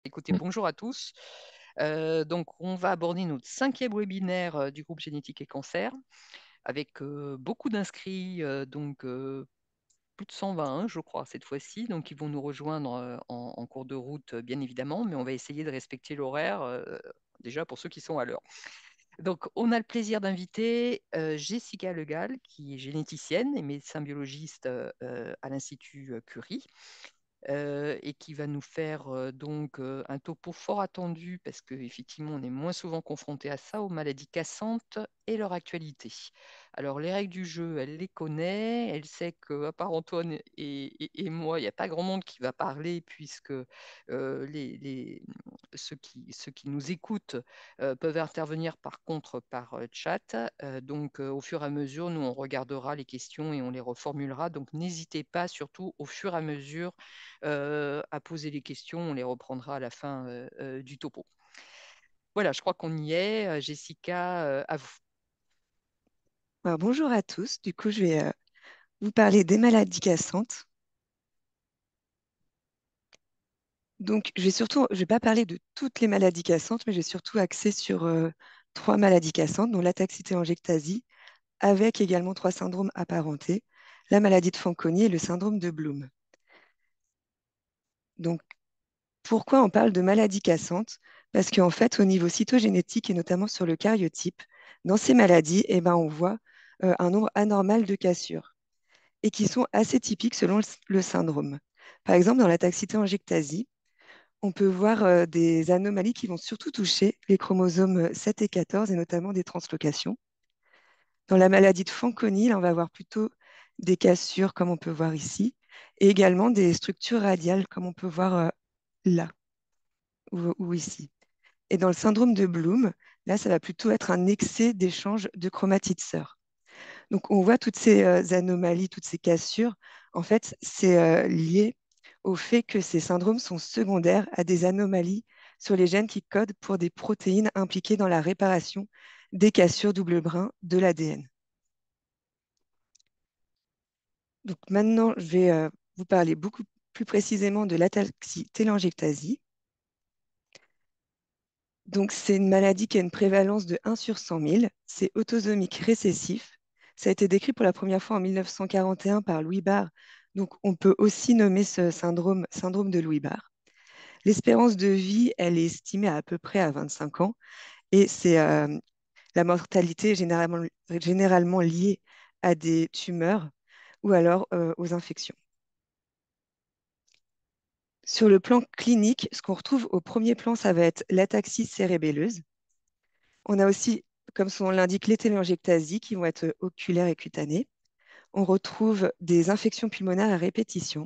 Écoutez, bonjour à tous. Donc, on va aborder notre cinquième webinaire du groupe Génétique et Cancer avec beaucoup d'inscrits, plus de 120, je crois, cette fois-ci. Donc, ils vont nous rejoindre en cours de route, bien évidemment, mais on va essayer de respecter l'horaire déjà pour ceux qui sont à l'heure. Donc, on a le plaisir d'inviter Jessica Legal, qui est généticienne et médecin biologiste à l'Institut Curie et qui va nous faire un topo fort attendu parce qu'effectivement, on est moins souvent confronté à ça, aux maladies cassantes et leur actualité. Alors, les règles du jeu, elle les connaît, elle sait qu'à part Antoine et moi, il n'y a pas grand monde qui va parler puisque ceux qui nous écoutent peuvent intervenir par contre par chat. Au fur et à mesure, nous, on regardera les questions et on les reformulera. Donc, n'hésitez pas, surtout au fur et à mesure, à poser les questions. On les reprendra à la fin du topo. Voilà, je crois qu'on y est. Jessica, à vous. Alors, bonjour à tous. Du coup, je vais vous parler des maladies cassantes. Donc, je vais pas parler de toutes les maladies cassantes, mais je vais surtout axer sur trois maladies cassantes, dont l'ataxie-télangiectasie, avec également trois syndromes apparentés, la maladie de Fanconi et le syndrome de Bloom. Donc, pourquoi on parle de maladies cassantes? Parce qu'en fait, au niveau cytogénétique et notamment sur le karyotype, dans ces maladies, on voit un nombre anormal de cassures, et qui sont assez typiques selon le syndrome. Par exemple, dans la taxitélangiectasie, on peut voir des anomalies qui vont surtout toucher les chromosomes 7 et 14, et notamment des translocations. Dans la maladie de Fanconi, là, on va avoir plutôt des cassures, comme on peut voir ici, et également des structures radiales, comme on peut voir là ou ici. Et dans le syndrome de Bloom, là, ça va plutôt être un excès d'échange de chromatides sœurs. Donc, on voit toutes ces anomalies, toutes ces cassures. En fait, c'est lié au fait que ces syndromes sont secondaires à des anomalies sur les gènes qui codent pour des protéines impliquées dans la réparation des cassures double brin de l'ADN. Donc, maintenant, je vais vous parler beaucoup plus précisément de l'ataxie-télangiectasie. Donc, c'est une maladie qui a une prévalence de 1 sur 100 000. C'est autosomique récessif. Ça a été décrit pour la première fois en 1941 par Louis Barr. Donc, on peut aussi nommer ce syndrome de Louis Barr. L'espérance de vie, elle est estimée à peu près à 25 ans. Et la mortalité est généralement liée à des tumeurs ou alors aux infections. Sur le plan clinique, ce qu'on retrouve au premier plan, ça va être l'ataxie cérébelleuse. On a aussi, comme son nom l'indique, les téléangiectasies qui vont être oculaires et cutanées. On retrouve des infections pulmonaires à répétition.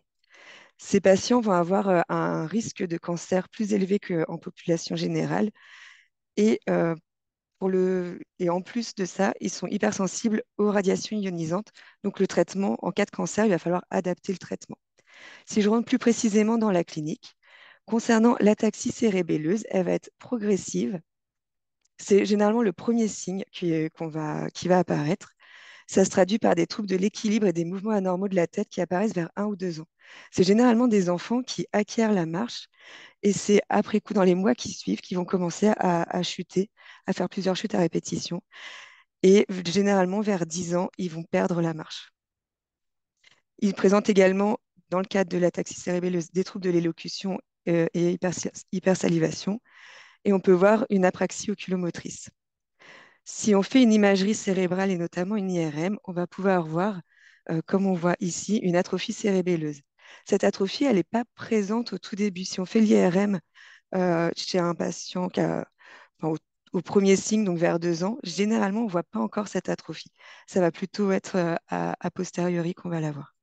Ces patients vont avoir un risque de cancer plus élevé qu'en population générale. Et, et en plus de ça, ils sont hypersensibles aux radiations ionisantes. Donc le traitement, en cas de cancer, il va falloir adapter le traitement. Si je rentre plus précisément dans la clinique, concernant l'ataxie cérébelleuse, elle va être progressive. C'est généralement le premier signe qui va apparaître. Ça se traduit par des troubles de l'équilibre et des mouvements anormaux de la tête qui apparaissent vers 1 ou 2 ans. C'est généralement des enfants qui acquièrent la marche et c'est après coup, dans les mois qui suivent, qu'ils vont commencer à chuter, à faire plusieurs chutes à répétition. Et généralement, vers 10 ans, ils vont perdre la marche. Ils présentent également, dans le cadre de l'ataxie cérébelleuse, des troubles de l'élocution et hypersalivation. Et on peut voir une apraxie oculomotrice. Si on fait une imagerie cérébrale et notamment une IRM, on va pouvoir voir, comme on voit ici, une atrophie cérébelleuse. Cette atrophie, elle n'est pas présente au tout début. Si on fait l'IRM chez un patient enfin, au premier signe, donc vers 2 ans, généralement, on ne voit pas encore cette atrophie. Ça va plutôt être a posteriori qu'on va la voir.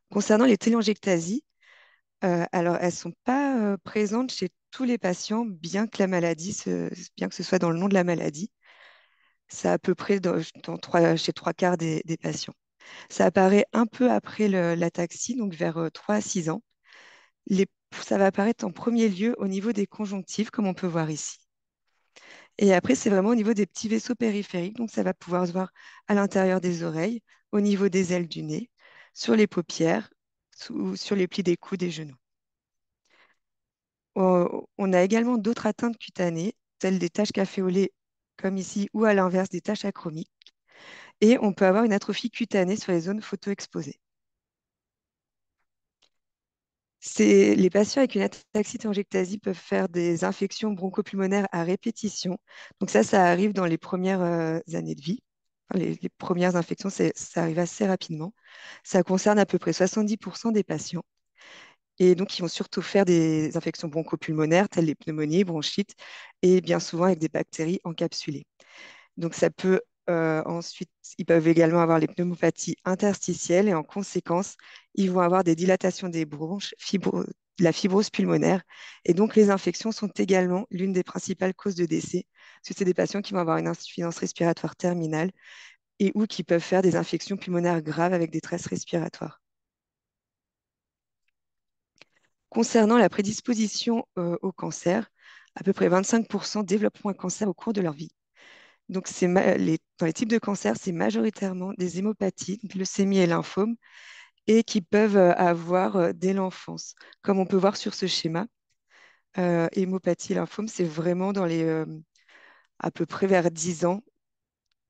Concernant les téléangiectasies, alors elles ne sont pas présentes chez tous les patients, bien que ce soit dans le nom de la maladie. C'est à peu près chez 3 quarts des patients. Ça apparaît un peu après l'ataxie, donc vers 3 à 6 ans. Les- Ça va apparaître en premier lieu au niveau des conjonctives, comme on peut voir ici. Et après, c'est vraiment au niveau des petits vaisseaux périphériques. Donc, ça va pouvoir se voir à l'intérieur des oreilles, au niveau des ailes du nez, sur les paupières, sur les plis des coudes et genoux. On a également d'autres atteintes cutanées, telles des taches café au lait, comme ici, ou à l'inverse, des taches achromiques. Et on peut avoir une atrophie cutanée sur les zones photoexposées. Les patients avec une ataxie telangiectasie peuvent faire des infections bronchopulmonaires à répétition. Donc ça arrive dans les premières années de vie. Enfin, les premières infections, ça arrive assez rapidement. Ça concerne à peu près 70% des patients. Et donc, ils vont surtout faire des infections bronchopulmonaires, telles les pneumonies, bronchites, et bien souvent avec des bactéries encapsulées. Donc, ça peut ensuite, ils peuvent également avoir les pneumopathies interstitielles et en conséquence, ils vont avoir des dilatations des bronches, la fibrose pulmonaire. Et donc, les infections sont également l'une des principales causes de décès, parce que c'est des patients qui vont avoir une insuffisance respiratoire terminale et ou qui peuvent faire des infections pulmonaires graves avec détresse respiratoire. Concernant la prédisposition au cancer, à peu près 25% développeront un cancer au cours de leur vie. Donc, dans les types de cancer, c'est majoritairement des hémopathies, donc leucémie et lymphome, et qui peuvent avoir dès l'enfance. Comme on peut voir sur ce schéma, hémopathie et lymphome, c'est vraiment à peu près vers 10 ans.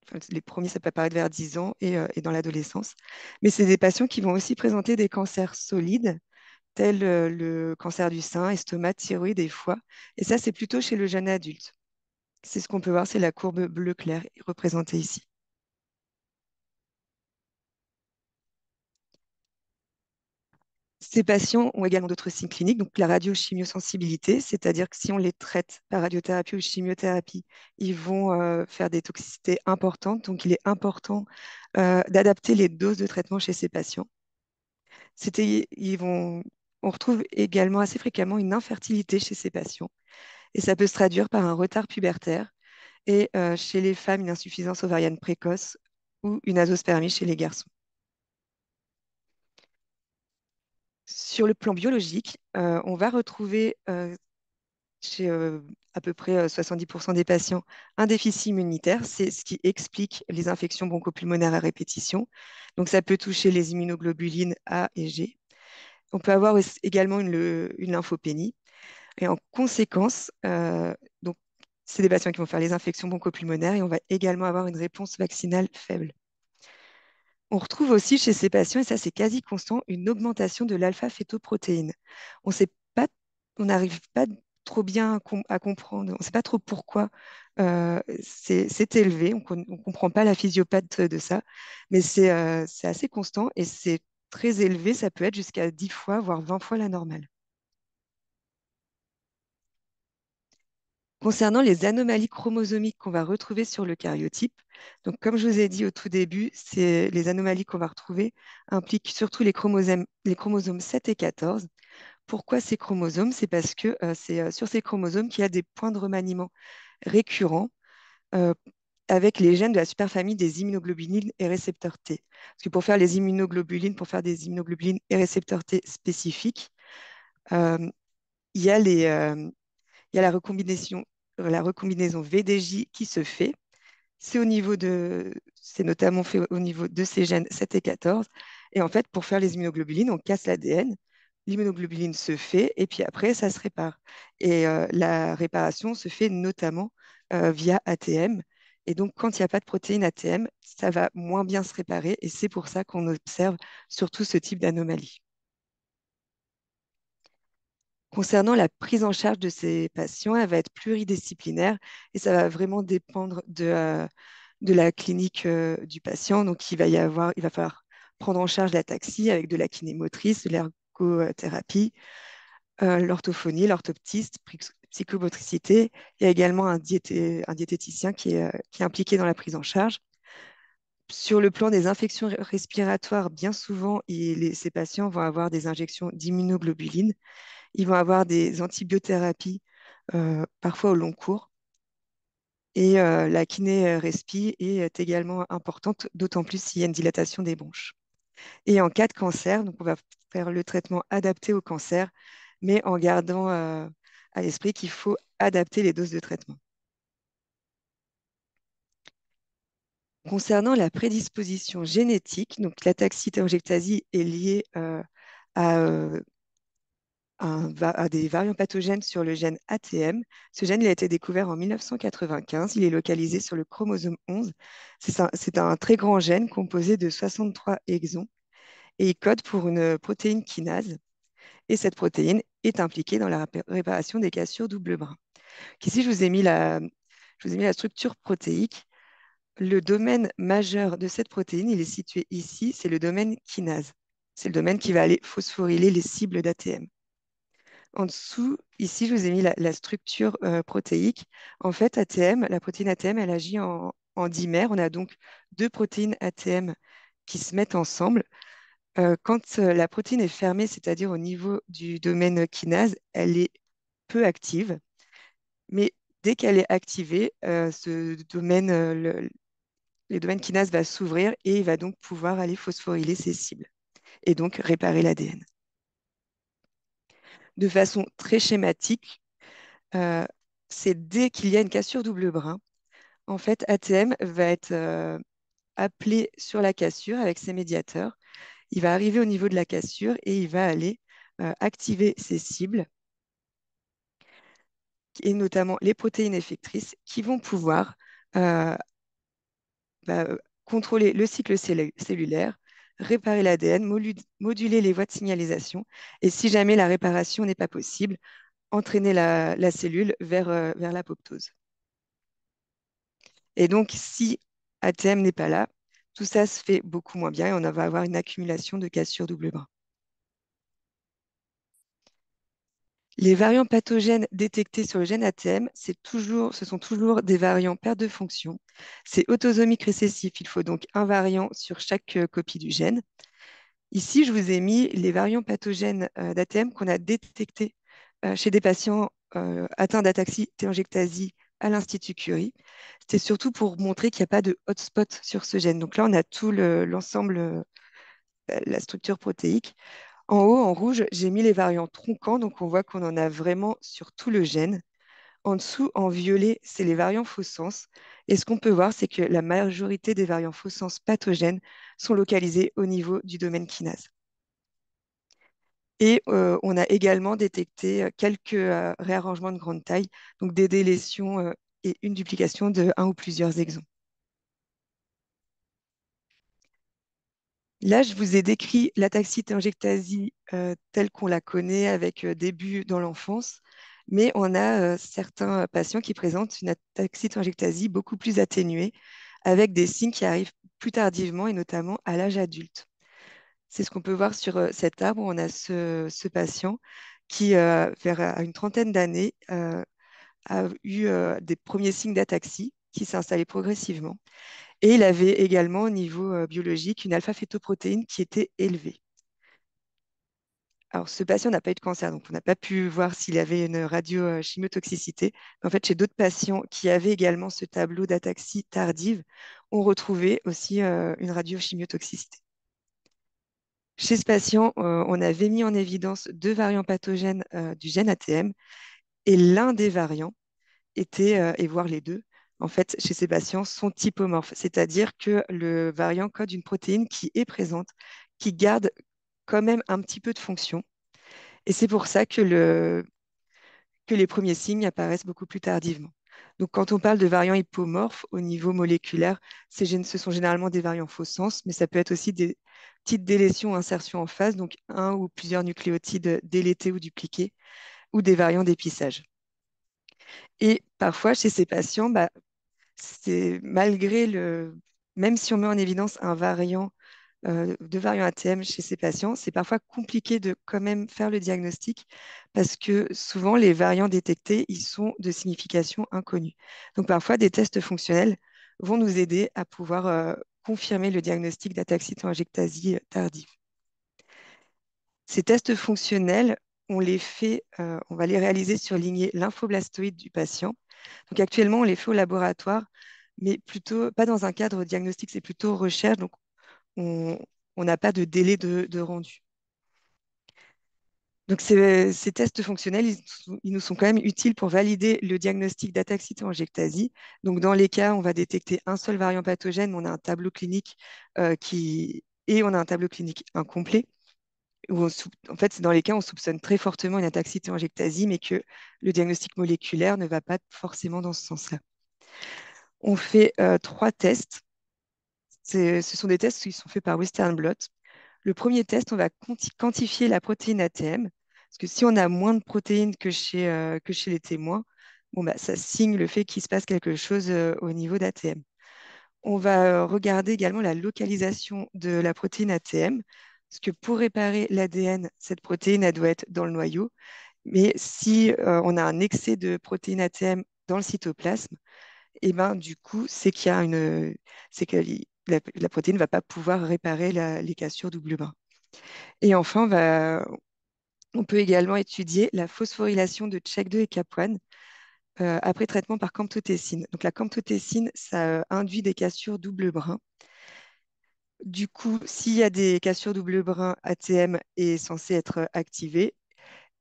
Enfin, les premiers, ça peut apparaître vers 10 ans et dans l'adolescence. Mais c'est des patients qui vont aussi présenter des cancers solides, tels le cancer du sein, estomac, thyroïde et foie. Et ça, c'est plutôt chez le jeune adulte. C'est ce qu'on peut voir, c'est la courbe bleu clair représentée ici. Ces patients ont également d'autres signes cliniques, donc la radiochimiosensibilité, c'est-à-dire que si on les traite par radiothérapie ou chimiothérapie, ils vont faire des toxicités importantes. Donc, il est important d'adapter les doses de traitement chez ces patients. On retrouve également assez fréquemment une infertilité chez ces patients. Et ça peut se traduire par un retard pubertaire et chez les femmes, une insuffisance ovarienne précoce ou une azoospermie chez les garçons. Sur le plan biologique, on va retrouver chez à peu près 70% des patients un déficit immunitaire. C'est ce qui explique les infections bronchopulmonaires à répétition. Donc, ça peut toucher les immunoglobulines A et G. On peut avoir également une lymphopénie. Et en conséquence, donc, c'est des patients qui vont faire les infections bronchopulmonaires et on va également avoir une réponse vaccinale faible. On retrouve aussi chez ces patients, et ça c'est quasi constant, une augmentation de l'alpha-fétoprotéine. On sait pas, on n'arrive pas trop bien à comprendre, on ne sait pas trop pourquoi c'est élevé, on ne comprend pas la physiopathe de ça, mais c'est assez constant et c'est très élevé, ça peut être jusqu'à 10 fois, voire 20 fois la normale. Concernant les anomalies chromosomiques qu'on va retrouver sur le karyotype, donc comme je vous ai dit au tout début, les anomalies qu'on va retrouver impliquent surtout les chromosomes 7 et 14. Pourquoi ces chromosomes? C'est parce que c'est sur ces chromosomes qu'il y a des points de remaniement récurrents euh, avec les gènes de la superfamille des immunoglobulines et récepteurs T. Parce que pour faire des immunoglobulines et récepteurs T spécifiques, euh, il y a il y a la recombinaison VDJ qui se fait. C'est notamment fait au niveau de ces gènes 7 et 14. Et en fait, pour faire les immunoglobulines, on casse l'ADN, l'immunoglobuline se fait, et puis après, ça se répare. Et la réparation se fait notamment via ATM. Et donc, quand il n'y a pas de protéine ATM, ça va moins bien se réparer, et c'est pour ça qu'on observe surtout ce type d'anomalie. Concernant la prise en charge de ces patients, elle va être pluridisciplinaire et ça va vraiment dépendre de la clinique du patient. Donc, il va falloir prendre en charge la taxie avec de la kinémotrice, de l'ergothérapie, l'orthophonie, l'orthoptiste, psychomotricité. Il y a également un diététicien qui est impliqué dans la prise en charge. Sur le plan des infections respiratoires, bien souvent, ces patients vont avoir des injections d'immunoglobulines. Ils vont avoir des antibiothérapies, parfois au long cours. Et la kiné respi est également importante, d'autant plus s'il y a une dilatation des bronches. Et en cas de cancer, donc on va faire le traitement adapté au cancer, mais en gardant à l'esprit qu'il faut adapter les doses de traitement. Concernant la prédisposition génétique, donc l'ataxie telangiectasie est liée à à des variants pathogènes sur le gène ATM. Ce gène il a été découvert en 1995. Il est localisé sur le chromosome 11. C'est un très grand gène composé de 63 exons et il code pour une protéine kinase. Et cette protéine est impliquée dans la réparation des cassures double brin. Ici, je vous ai mis la structure protéique. Le domaine majeur de cette protéine, il est situé ici, c'est le domaine kinase. C'est le domaine qui va aller phosphoryler les cibles d'ATM. En dessous, ici, je vous ai mis la structure protéique. En fait, ATM, la protéine ATM, elle agit en dimère. On a donc deux protéines ATM qui se mettent ensemble. Quand la protéine est fermée, c'est-à-dire au niveau du domaine kinase, elle est peu active. Mais dès qu'elle est activée, le domaine kinase va s'ouvrir et il va donc pouvoir aller phosphoryler ses cibles et donc réparer l'ADN. De façon très schématique, euh, c'est dès qu'il y a une cassure double brin, en fait, ATM va être appelé sur la cassure avec ses médiateurs. Il va arriver au niveau de la cassure et il va aller activer ses cibles et notamment les protéines effectrices qui vont pouvoir euh, contrôler le cycle cellulaire, réparer l'ADN, moduler les voies de signalisation et si jamais la réparation n'est pas possible, entraîner la cellule vers l'apoptose. Et donc, si ATM n'est pas là, tout ça se fait beaucoup moins bien et on va avoir une accumulation de cassures double brin. Les variants pathogènes détectés sur le gène ATM, ce sont toujours des variants perte de fonction. C'est autosomique récessif. Il faut donc un variant sur chaque copie du gène. Ici, je vous ai mis les variants pathogènes d'ATM qu'on a détectés chez des patients atteints d'ataxie télangiectasie à l'Institut Curie. C'était surtout pour montrer qu'il n'y a pas de hotspot sur ce gène. Donc là, on a tout l'ensemble, la structure protéique. En haut, en rouge, j'ai mis les variants tronquants, donc on voit qu'on en a vraiment sur tout le gène. En dessous, en violet, c'est les variants faux-sens. Et ce qu'on peut voir, c'est que la majorité des variants faux-sens pathogènes sont localisés au niveau du domaine kinase. Et on a également détecté quelques réarrangements de grande taille, donc des délétions et une duplication de un ou plusieurs exons. Là, je vous ai décrit l'ataxie télangiectasie telle qu'on la connaît avec début dans l'enfance, mais on a certains patients qui présentent une ataxie télangiectasie beaucoup plus atténuée, avec des signes qui arrivent plus tardivement et notamment à l'âge adulte. C'est ce qu'on peut voir sur cet arbre. On a ce patient qui, vers une trentaine d'années, a eu des premiers signes d'ataxie qui s'est installé progressivement. Et il avait également au niveau biologique une alpha-fétoprotéine qui était élevée. Alors, ce patient n'a pas eu de cancer, donc on n'a pas pu voir s'il avait une radiochimiotoxicité. En fait, chez d'autres patients qui avaient également ce tableau d'ataxie tardive, on retrouvait aussi une radiochimiotoxicité. Chez ce patient, on avait mis en évidence deux variants pathogènes du gène ATM et l'un des variants était, et voire les deux, en fait, chez ces patients sont typomorphes, c'est-à-dire que le variant code une protéine qui est présente, qui garde quand même un petit peu de fonction. Et c'est pour ça que les premiers signes apparaissent beaucoup plus tardivement. Donc, quand on parle de variants hypomorphes au niveau moléculaire, ce sont généralement des variants faux sens, mais ça peut être aussi des petites délétions ou insertions en phase, donc un ou plusieurs nucléotides délétés ou dupliqués, ou des variants d'épissage. Et parfois, chez ces patients, c'est malgré même si on met en évidence un variant, deux variants ATM chez ces patients, c'est parfois compliqué de quand même faire le diagnostic parce que souvent les variants détectés, ils sont de signification inconnue. Donc parfois, des tests fonctionnels vont nous aider à pouvoir confirmer le diagnostic d'ataxie télangiectasie tardive. Ces tests fonctionnels, on va les réaliser sur lignée lymphoblastoïde du patient. Donc actuellement, on les fait au laboratoire, mais plutôt pas dans un cadre diagnostique, c'est plutôt recherche. Donc on n'a pas de délai de rendu. Donc ces tests fonctionnels, ils nous sont quand même utiles pour valider le diagnostic d'ataxie télangiectasie. Donc dans les cas, où on va détecter un seul variant pathogène, on a un tableau clinique et on a un tableau clinique incomplet. En fait, c'est dans les cas où on soupçonne très fortement une ataxie télangiectasie, mais que le diagnostic moléculaire ne va pas forcément dans ce sens-là. On fait 3 tests. Ce sont des tests qui sont faits par Western blot. Le premier test, on va quantifier la protéine ATM, parce que si on a moins de protéines que chez les témoins, bon, bah, ça signe le fait qu'il se passe quelque chose au niveau d'ATM. On va regarder également la localisation de la protéine ATM, parce que pour réparer l'ADN, cette protéine, elle doit être dans le noyau. Mais si on a un excès de protéine ATM dans le cytoplasme, et ben, du coup, c'est que la protéine ne va pas pouvoir réparer les cassures double brin. Et enfin, on peut également étudier la phosphorylation de Check2 et Cap1 après traitement par camptothésine. Donc la camptothésine, ça induit des cassures double brin. Du coup, s'il y a des cassures double brin, ATM est censé être activé.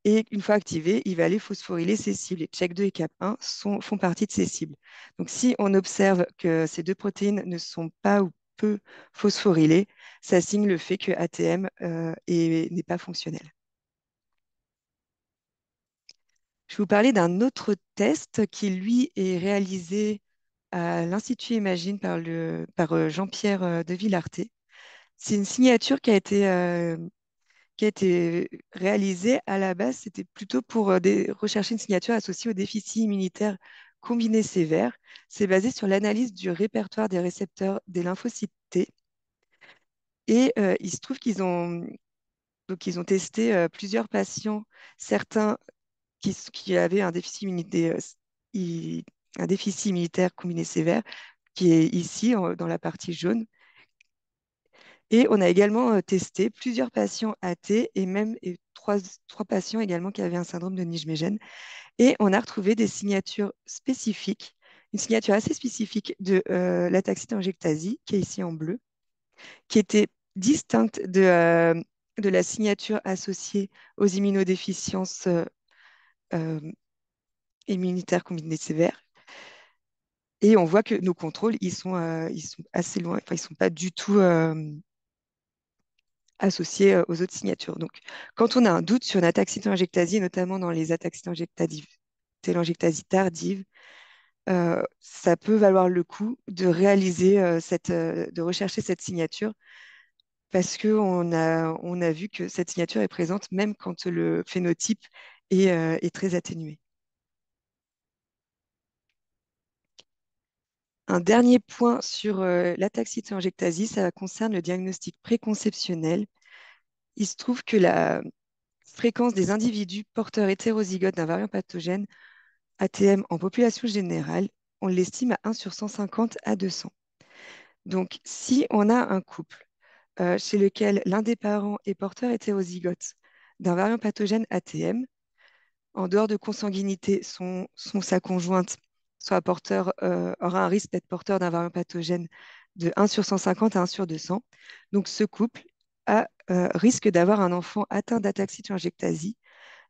Et une fois activé, il va aller phosphoryler ses cibles. Et Check2 et Cap1 font partie de ces cibles. Donc, si on observe que ces deux protéines ne sont pas ou peu phosphorylées, ça signe le fait que ATM n'est pas fonctionnel. Je vais vous parler d'un autre test qui, lui, est réalisé à l'Institut Imagine par Jean-Pierre de Villarté. C'est une signature qui a été réalisée à la base, c'était plutôt pour rechercher une signature associée au déficit immunitaire combiné sévère. C'est basé sur l'analyse du répertoire des récepteurs des lymphocytes T. Et il se trouve ils ont testé plusieurs patients, certains qui avaient un déficit immunitaire combiné sévère, qui est ici dans la partie jaune. Et on a également testé plusieurs patients AT et trois patients également qui avaient un syndrome de Nijmegen. Et on a retrouvé des signatures spécifiques, une signature assez spécifique de l'ataxie telangiectasie, qui est ici en bleu, qui était distincte de la signature associée aux immunodéficiences euh, immunitaires combinées sévères. Et on voit que nos contrôles, ils sont assez loin, enfin, ils ne sont pas du tout associés aux autres signatures. Donc, quand on a un doute sur une ataxie telangiectasie, notamment dans les ataxies télangiectasie tardives, ça peut valoir le coup de réaliser de rechercher cette signature parce on a vu que cette signature est présente même quand le phénotype est très atténué. Un dernier point sur l'ataxie telangiectasie, ça concerne le diagnostic préconceptionnel. Il se trouve que la fréquence des individus porteurs hétérozygotes d'un variant pathogène ATM en population générale, on l'estime à 1 sur 150 à 200. Donc, si on a un couple chez lequel l'un des parents est porteur hétérozygote d'un variant pathogène ATM, en dehors de consanguinité, sa conjointe aura un risque d'être porteur d'un variant pathogène de 1 sur 150 à 1 sur 200. Donc, ce couple risque d'avoir un enfant atteint d'ataxie telangiectasie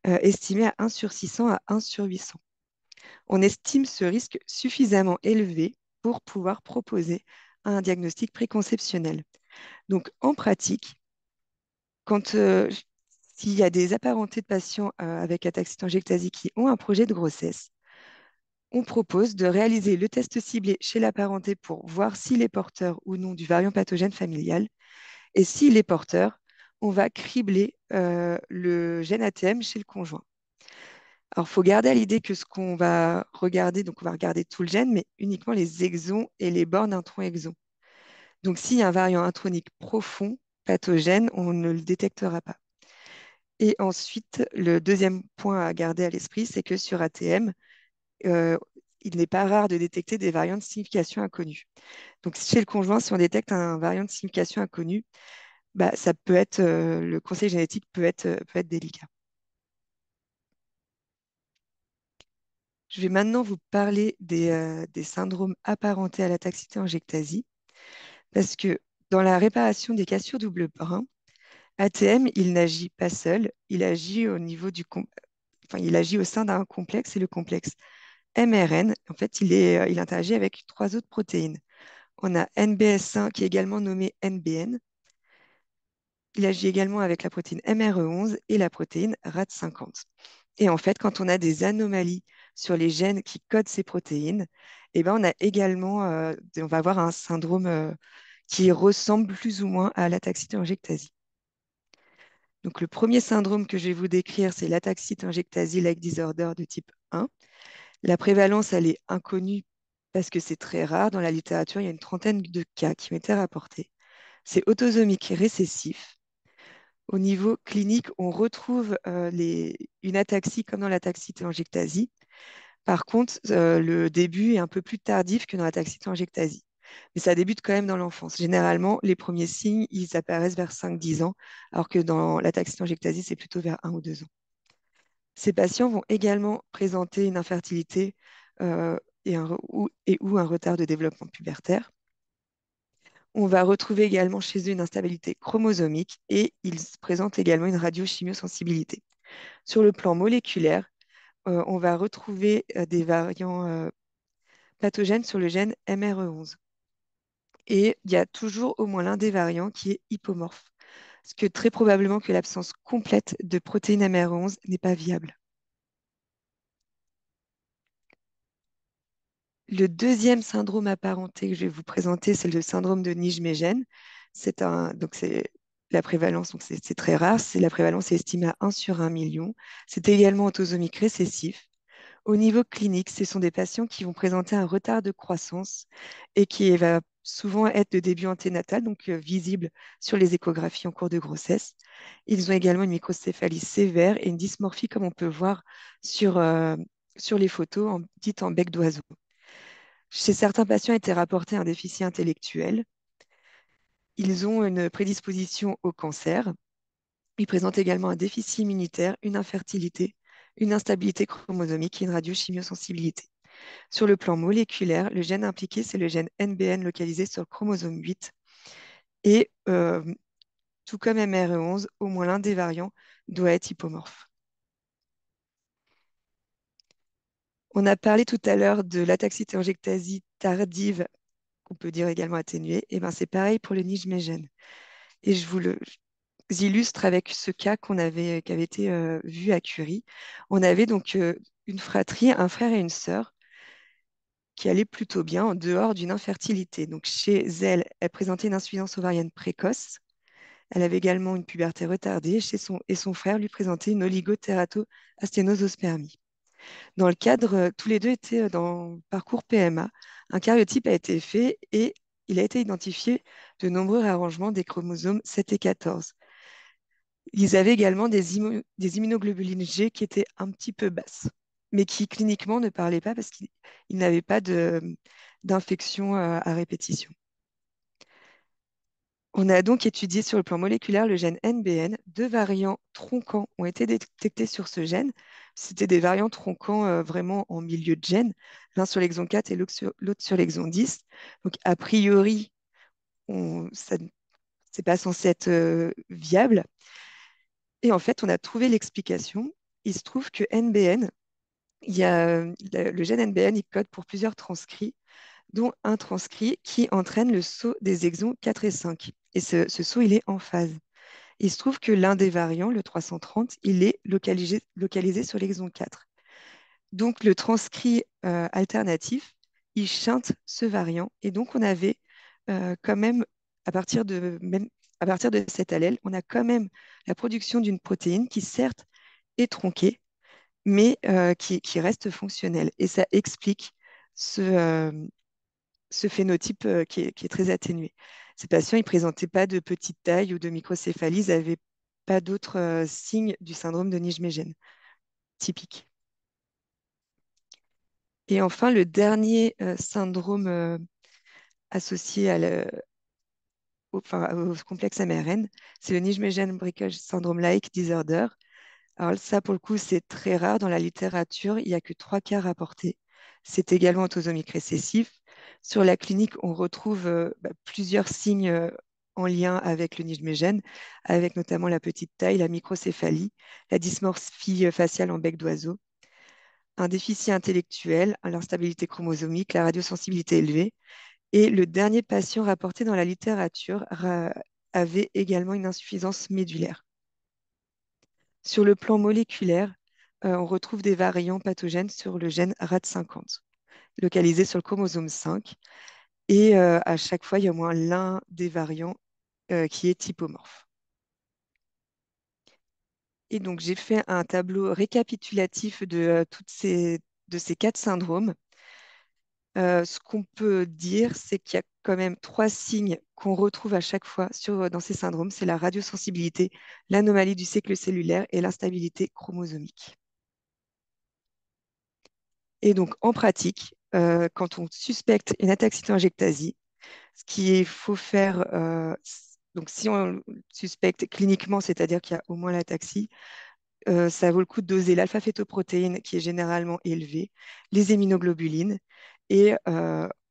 estimé à 1 sur 600 à 1 sur 800. On estime ce risque suffisamment élevé pour pouvoir proposer un diagnostic préconceptionnel. Donc, en pratique, quand s'il y a des apparentés de patients avec ataxie telangiectasie qui ont un projet de grossesse, on propose de réaliser le test ciblé chez l'apparenté pour voir s'il est porteur ou non du variant pathogène familial. Et s'il est porteur, on va cribler le gène ATM chez le conjoint. Alors, il faut garder à l'idée que ce qu'on va regarder, donc on va regarder tout le gène, mais uniquement les exons et les bornes intron-exons. Donc, s'il y a un variant intronique profond, pathogène, on ne le détectera pas. Et ensuite, le deuxième point à garder à l'esprit, c'est que sur ATM, euh, il n'est pas rare de détecter des variants de signification inconnue. Donc, chez le conjoint, si on détecte un variant de signification inconnue, bah, le conseil génétique peut être délicat. Je vais maintenant vous parler des syndromes apparentés à l'ataxie telangiectasie, parce que dans la réparation des cassures double brin, ATM, il n'agit pas seul, il agit il agit au sein d'un complexe, et le complexe mRN, en fait, il interagit avec 3 autres protéines. On a NBS1 qui est également nommé NBN, il agit également avec la protéine MRE11 et la protéine RAD50. Et en fait, quand on a des anomalies sur les gènes qui codent ces protéines, eh ben, on a également, on va avoir un syndrome qui ressemble plus ou moins à l'ataxie-telangiectasie. Donc, le premier syndrome que je vais vous décrire, c'est l'ataxie-telangiectasie-like disorder de type 1. La prévalence, elle est inconnue parce que c'est très rare. Dans la littérature, il y a une trentaine de cas qui ont été rapportés. C'est autosomique récessif. Au niveau clinique, on retrouve une ataxie comme dans l'ataxie-telangiectasie. Par contre, le début est un peu plus tardif que dans l'ataxie-telangiectasie. Mais ça débute quand même dans l'enfance. Généralement, les premiers signes, ils apparaissent vers 5-10 ans, alors que dans l'ataxie-telangiectasie, c'est plutôt vers 1 ou 2 ans. Ces patients vont également présenter une infertilité et ou un retard de développement pubertaire. On va retrouver également chez eux une instabilité chromosomique et ils présentent également une radiochimiosensibilité. Sur le plan moléculaire, on va retrouver des variants pathogènes sur le gène MRE11. Et il y a toujours au moins l'un des variants qui est hypomorphe, ce que très probablement que l'absence complète de protéines MR11 n'est pas viable. Le deuxième syndrome apparenté que je vais vous présenter, c'est le syndrome de Nijmegen. C'est la prévalence, donc c'est très rare. La prévalence est estimée à 1 sur 1 million. C'est également autosomique récessif. Au niveau clinique, ce sont des patients qui vont présenter un retard de croissance et qui va souvent être de début anténatal, donc visible sur les échographies en cours de grossesse. Ils ont également une microcéphalie sévère et une dysmorphie, comme on peut voir sur les photos, dites en bec d'oiseau. Chez certains patients a été rapporté un déficit intellectuel. Ils ont une prédisposition au cancer. Ils présentent également un déficit immunitaire, une infertilité, une instabilité chromosomique et une radiochimiosensibilité. Sur le plan moléculaire, le gène impliqué, c'est le gène NBN localisé sur le chromosome 8. Et tout comme MRE11, au moins l'un des variants doit être hypomorphe. On a parlé tout à l'heure de l'ataxie-telangiectasie tardive, qu'on peut dire également atténuée. Et ben c'est pareil pour le Nijmegen. Et je vous illustre avec ce cas qui avait été vu à Curie. On avait donc une fratrie, un frère et une sœur, qui allait plutôt bien en dehors d'une infertilité. Donc chez elle, elle présentait une insuffisance ovarienne précoce. Elle avait également une puberté retardée et son frère lui présentait une oligotérato-asténosospermie. Dans le cadre, tous les deux étaient dans le parcours PMA. Un karyotype a été fait et il a été identifié de nombreux réarrangements des chromosomes 7 et 14. Ils avaient également des immunoglobulines G qui étaient un petit peu basses, mais qui cliniquement ne parlaient pas parce qu'ils n'avaient pas d'infection à répétition. On a donc étudié sur le plan moléculaire le gène NBN. Deux variants tronquants ont été détectés sur ce gène. C'était des variants tronquants vraiment en milieu de gène, l'un sur l'exon 4 et l'autre sur l'exon 10. Donc, a priori, ça n'est pas censé être viable. Et en fait, on a trouvé l'explication. Il se trouve que NBN, le gène NBN, il code pour plusieurs transcrits, dont un transcrit qui entraîne le saut des exons 4 et 5. Et ce saut, il est en phase. Il se trouve que l'un des variants, le 330, il est localisé sur l'exon 4. Donc, le transcrit alternatif, il chinte ce variant. Et donc, on avait quand même, à partir de cet allèle, on a quand même la production d'une protéine qui, certes, est tronquée, mais qui reste fonctionnelle. Et ça explique ce phénotype qui est très atténué. Ces patients, ils ne présentaient pas de petite taille ou de microcéphalie, ils n'avaient pas d'autres signes du syndrome de Nijmegen typique. Et enfin, le dernier syndrome associé au complexe MRN, c'est le Nijmegen Breakage Syndrome-like disorder. Alors ça, pour le coup, c'est très rare dans la littérature. Il n'y a que 3 cas rapportés. C'est également autosomique récessif. Sur la clinique, on retrouve plusieurs signes en lien avec le Nijmegen, avec notamment la petite taille, la microcéphalie, la dysmorphie faciale en bec d'oiseau, un déficit intellectuel, l'instabilité chromosomique, la radiosensibilité élevée. Et le dernier patient rapporté dans la littérature avaient également une insuffisance médulaire. Sur le plan moléculaire, on retrouve des variants pathogènes sur le gène RAD50, localisé sur le chromosome 5. Et à chaque fois, il y a au moins l'un des variants qui est typomorphe. Et donc, j'ai fait un tableau récapitulatif de ces 4 syndromes. Ce qu'on peut dire, c'est qu'il y a quand même 3 signes qu'on retrouve à chaque fois dans ces syndromes. C'est la radiosensibilité, l'anomalie du cycle cellulaire et l'instabilité chromosomique. Et donc, en pratique, quand on suspecte une ataxie-telangiectasie, ce qu'il faut faire, donc si on suspecte cliniquement, c'est-à-dire qu'il y a au moins l'ataxie, ça vaut le coup de doser l'alpha-fétoprotéine qui est généralement élevée, les immunoglobulines et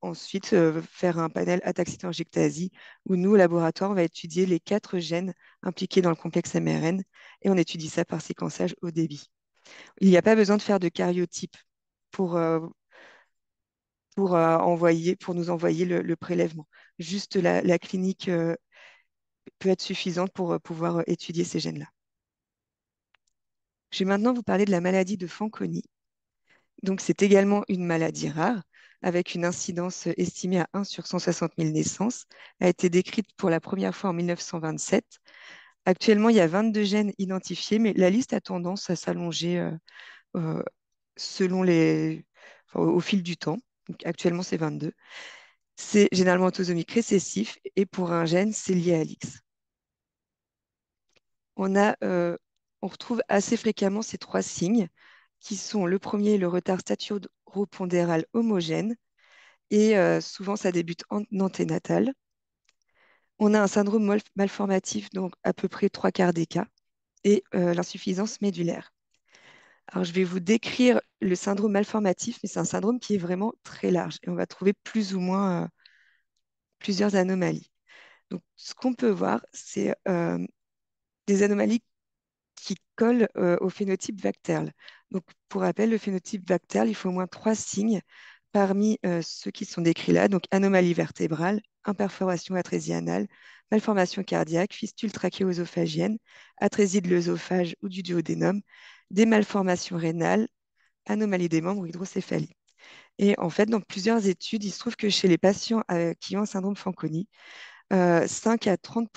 ensuite faire un panel ataxie-telangiectasie où nous, au laboratoire, on va étudier les 4 gènes impliqués dans le complexe MRN et on étudie ça par séquençage au débit. Il n'y a pas besoin de faire de karyotype pour, pour nous envoyer le prélèvement. Juste la clinique peut être suffisante pour pouvoir étudier ces gènes-là. Je vais maintenant vous parler de la maladie de Fanconi. Donc, c'est également une maladie rare, avec une incidence estimée à 1 sur 160 000 naissances. Elle a été décrite pour la première fois en 1927. Actuellement, il y a 22 gènes identifiés, mais la liste a tendance à s'allonger euh, selon au fil du temps. Donc, actuellement, c'est 22. C'est généralement autosomique récessif et pour un gène, c'est lié à l'X. On a, on retrouve assez fréquemment ces 3 signes qui sont le premier, le retard staturo-pondéral homogène, et souvent ça débute en anténatal. On a un syndrome malformatif, donc à peu près 3/4 des cas, et l'insuffisance médulaire. Alors je vais vous décrire le syndrome malformatif, mais c'est un syndrome qui est vraiment très large et on va trouver plus ou moins plusieurs anomalies. Donc ce qu'on peut voir, c'est des anomalies qui colle au phénotype Bacterl. Donc, pour rappel, le phénotype Bacterl, il faut au moins 3 signes parmi ceux qui sont décrits là. Donc, anomalie vertébrale, imperforation atrésianale, malformation cardiaque, fistule trachéo-œsophagienne, atrésie de l'œsophage ou du duodénum, des malformations rénales, anomalie des membres ou hydrocéphalie. Et en fait, dans plusieurs études, il se trouve que chez les patients qui ont un syndrome Fanconi, 5 à 30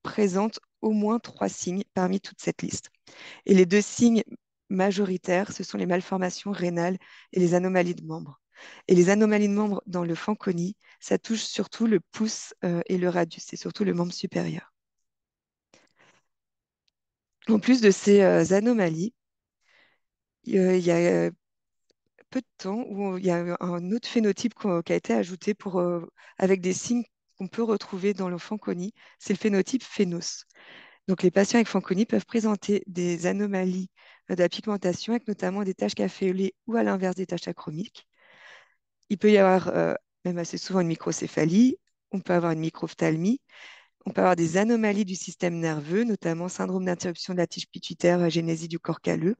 présentent au moins 3 signes parmi toute cette liste. Et les 2 signes majoritaires, ce sont les malformations rénales et les anomalies de membres. Et les anomalies de membres dans le Fanconi, ça touche surtout le pouce et le radius, c'est surtout le membre supérieur. En plus de ces anomalies, il y a peu de temps où il y a un autre phénotype qui a été ajouté avec des signes qu'on peut retrouver dans le Fanconi, c'est le phénotype Phénos. Donc, les patients avec Fanconi peuvent présenter des anomalies de la pigmentation, avec notamment des taches caféolées ou à l'inverse des taches achromiques. Il peut y avoir même assez souvent une microcéphalie, on peut avoir une microphthalmie, on peut avoir des anomalies du système nerveux, notamment syndrome d'interruption de la tige pituitaire, génésie du corps calleux.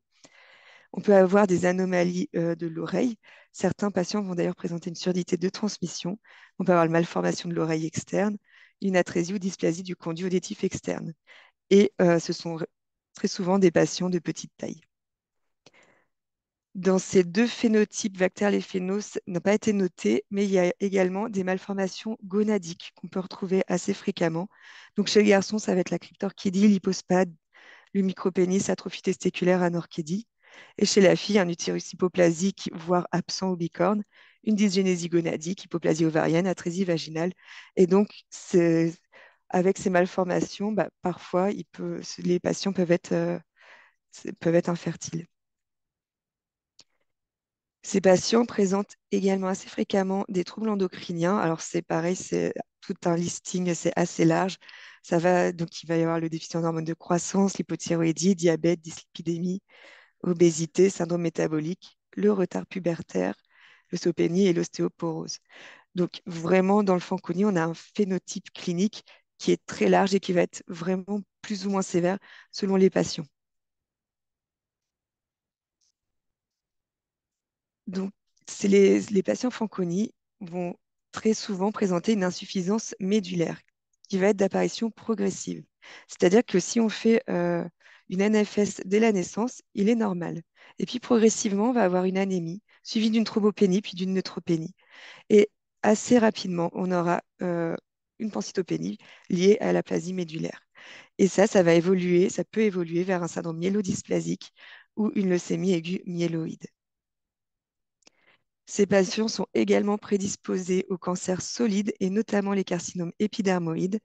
On peut avoir des anomalies de l'oreille. Certains patients vont d'ailleurs présenter une surdité de transmission. On peut avoir une malformation de l'oreille externe, une atrésie ou dysplasie du conduit auditif externe. Et ce sont très souvent des patients de petite taille. Dans ces 2 phénotypes, Bactère et Phénos n'ont pas été notés, mais il y a également des malformations gonadiques qu'on peut retrouver assez fréquemment. Donc chez les garçons, ça va être la cryptorchidie, l'hypospade, le micropénis, atrophie testiculaire, anorchidie. Et chez la fille, un utérus hypoplasique, voire absent ou bicorne, une dysgénésie gonadique, hypoplasie ovarienne, atrésie vaginale. Et donc, avec ces malformations, parfois, les patients peuvent être infertiles. Ces patients présentent également assez fréquemment des troubles endocriniens. Alors, c'est pareil, c'est tout un listing, c'est assez large. Donc, il va y avoir le déficit en hormones de croissance, l'hypothyroïdie, diabète, dyslipidémie, obésité, syndrome métabolique, le retard pubertaire, l'osteopénie et l'ostéoporose. Donc, vraiment, dans le Fanconi, on a un phénotype clinique qui est très large et qui va être vraiment plus ou moins sévère selon les patients. Donc, les patients Fanconi vont très souvent présenter une insuffisance médulaire. qui va être d'apparition progressive. C'est-à-dire que si on fait une NFS dès la naissance, il est normal. Et puis progressivement, on va avoir une anémie, suivie d'une thrombopénie, puis d'une neutropénie. Et assez rapidement, on aura une pancytopénie liée à l'aplasie médulaire. Et ça va évoluer, ça peut évoluer vers un syndrome myélodysplasique ou une leucémie aiguë myéloïde. Ces patients sont également prédisposés aux cancers solides et notamment les carcinomes épidermoïdes,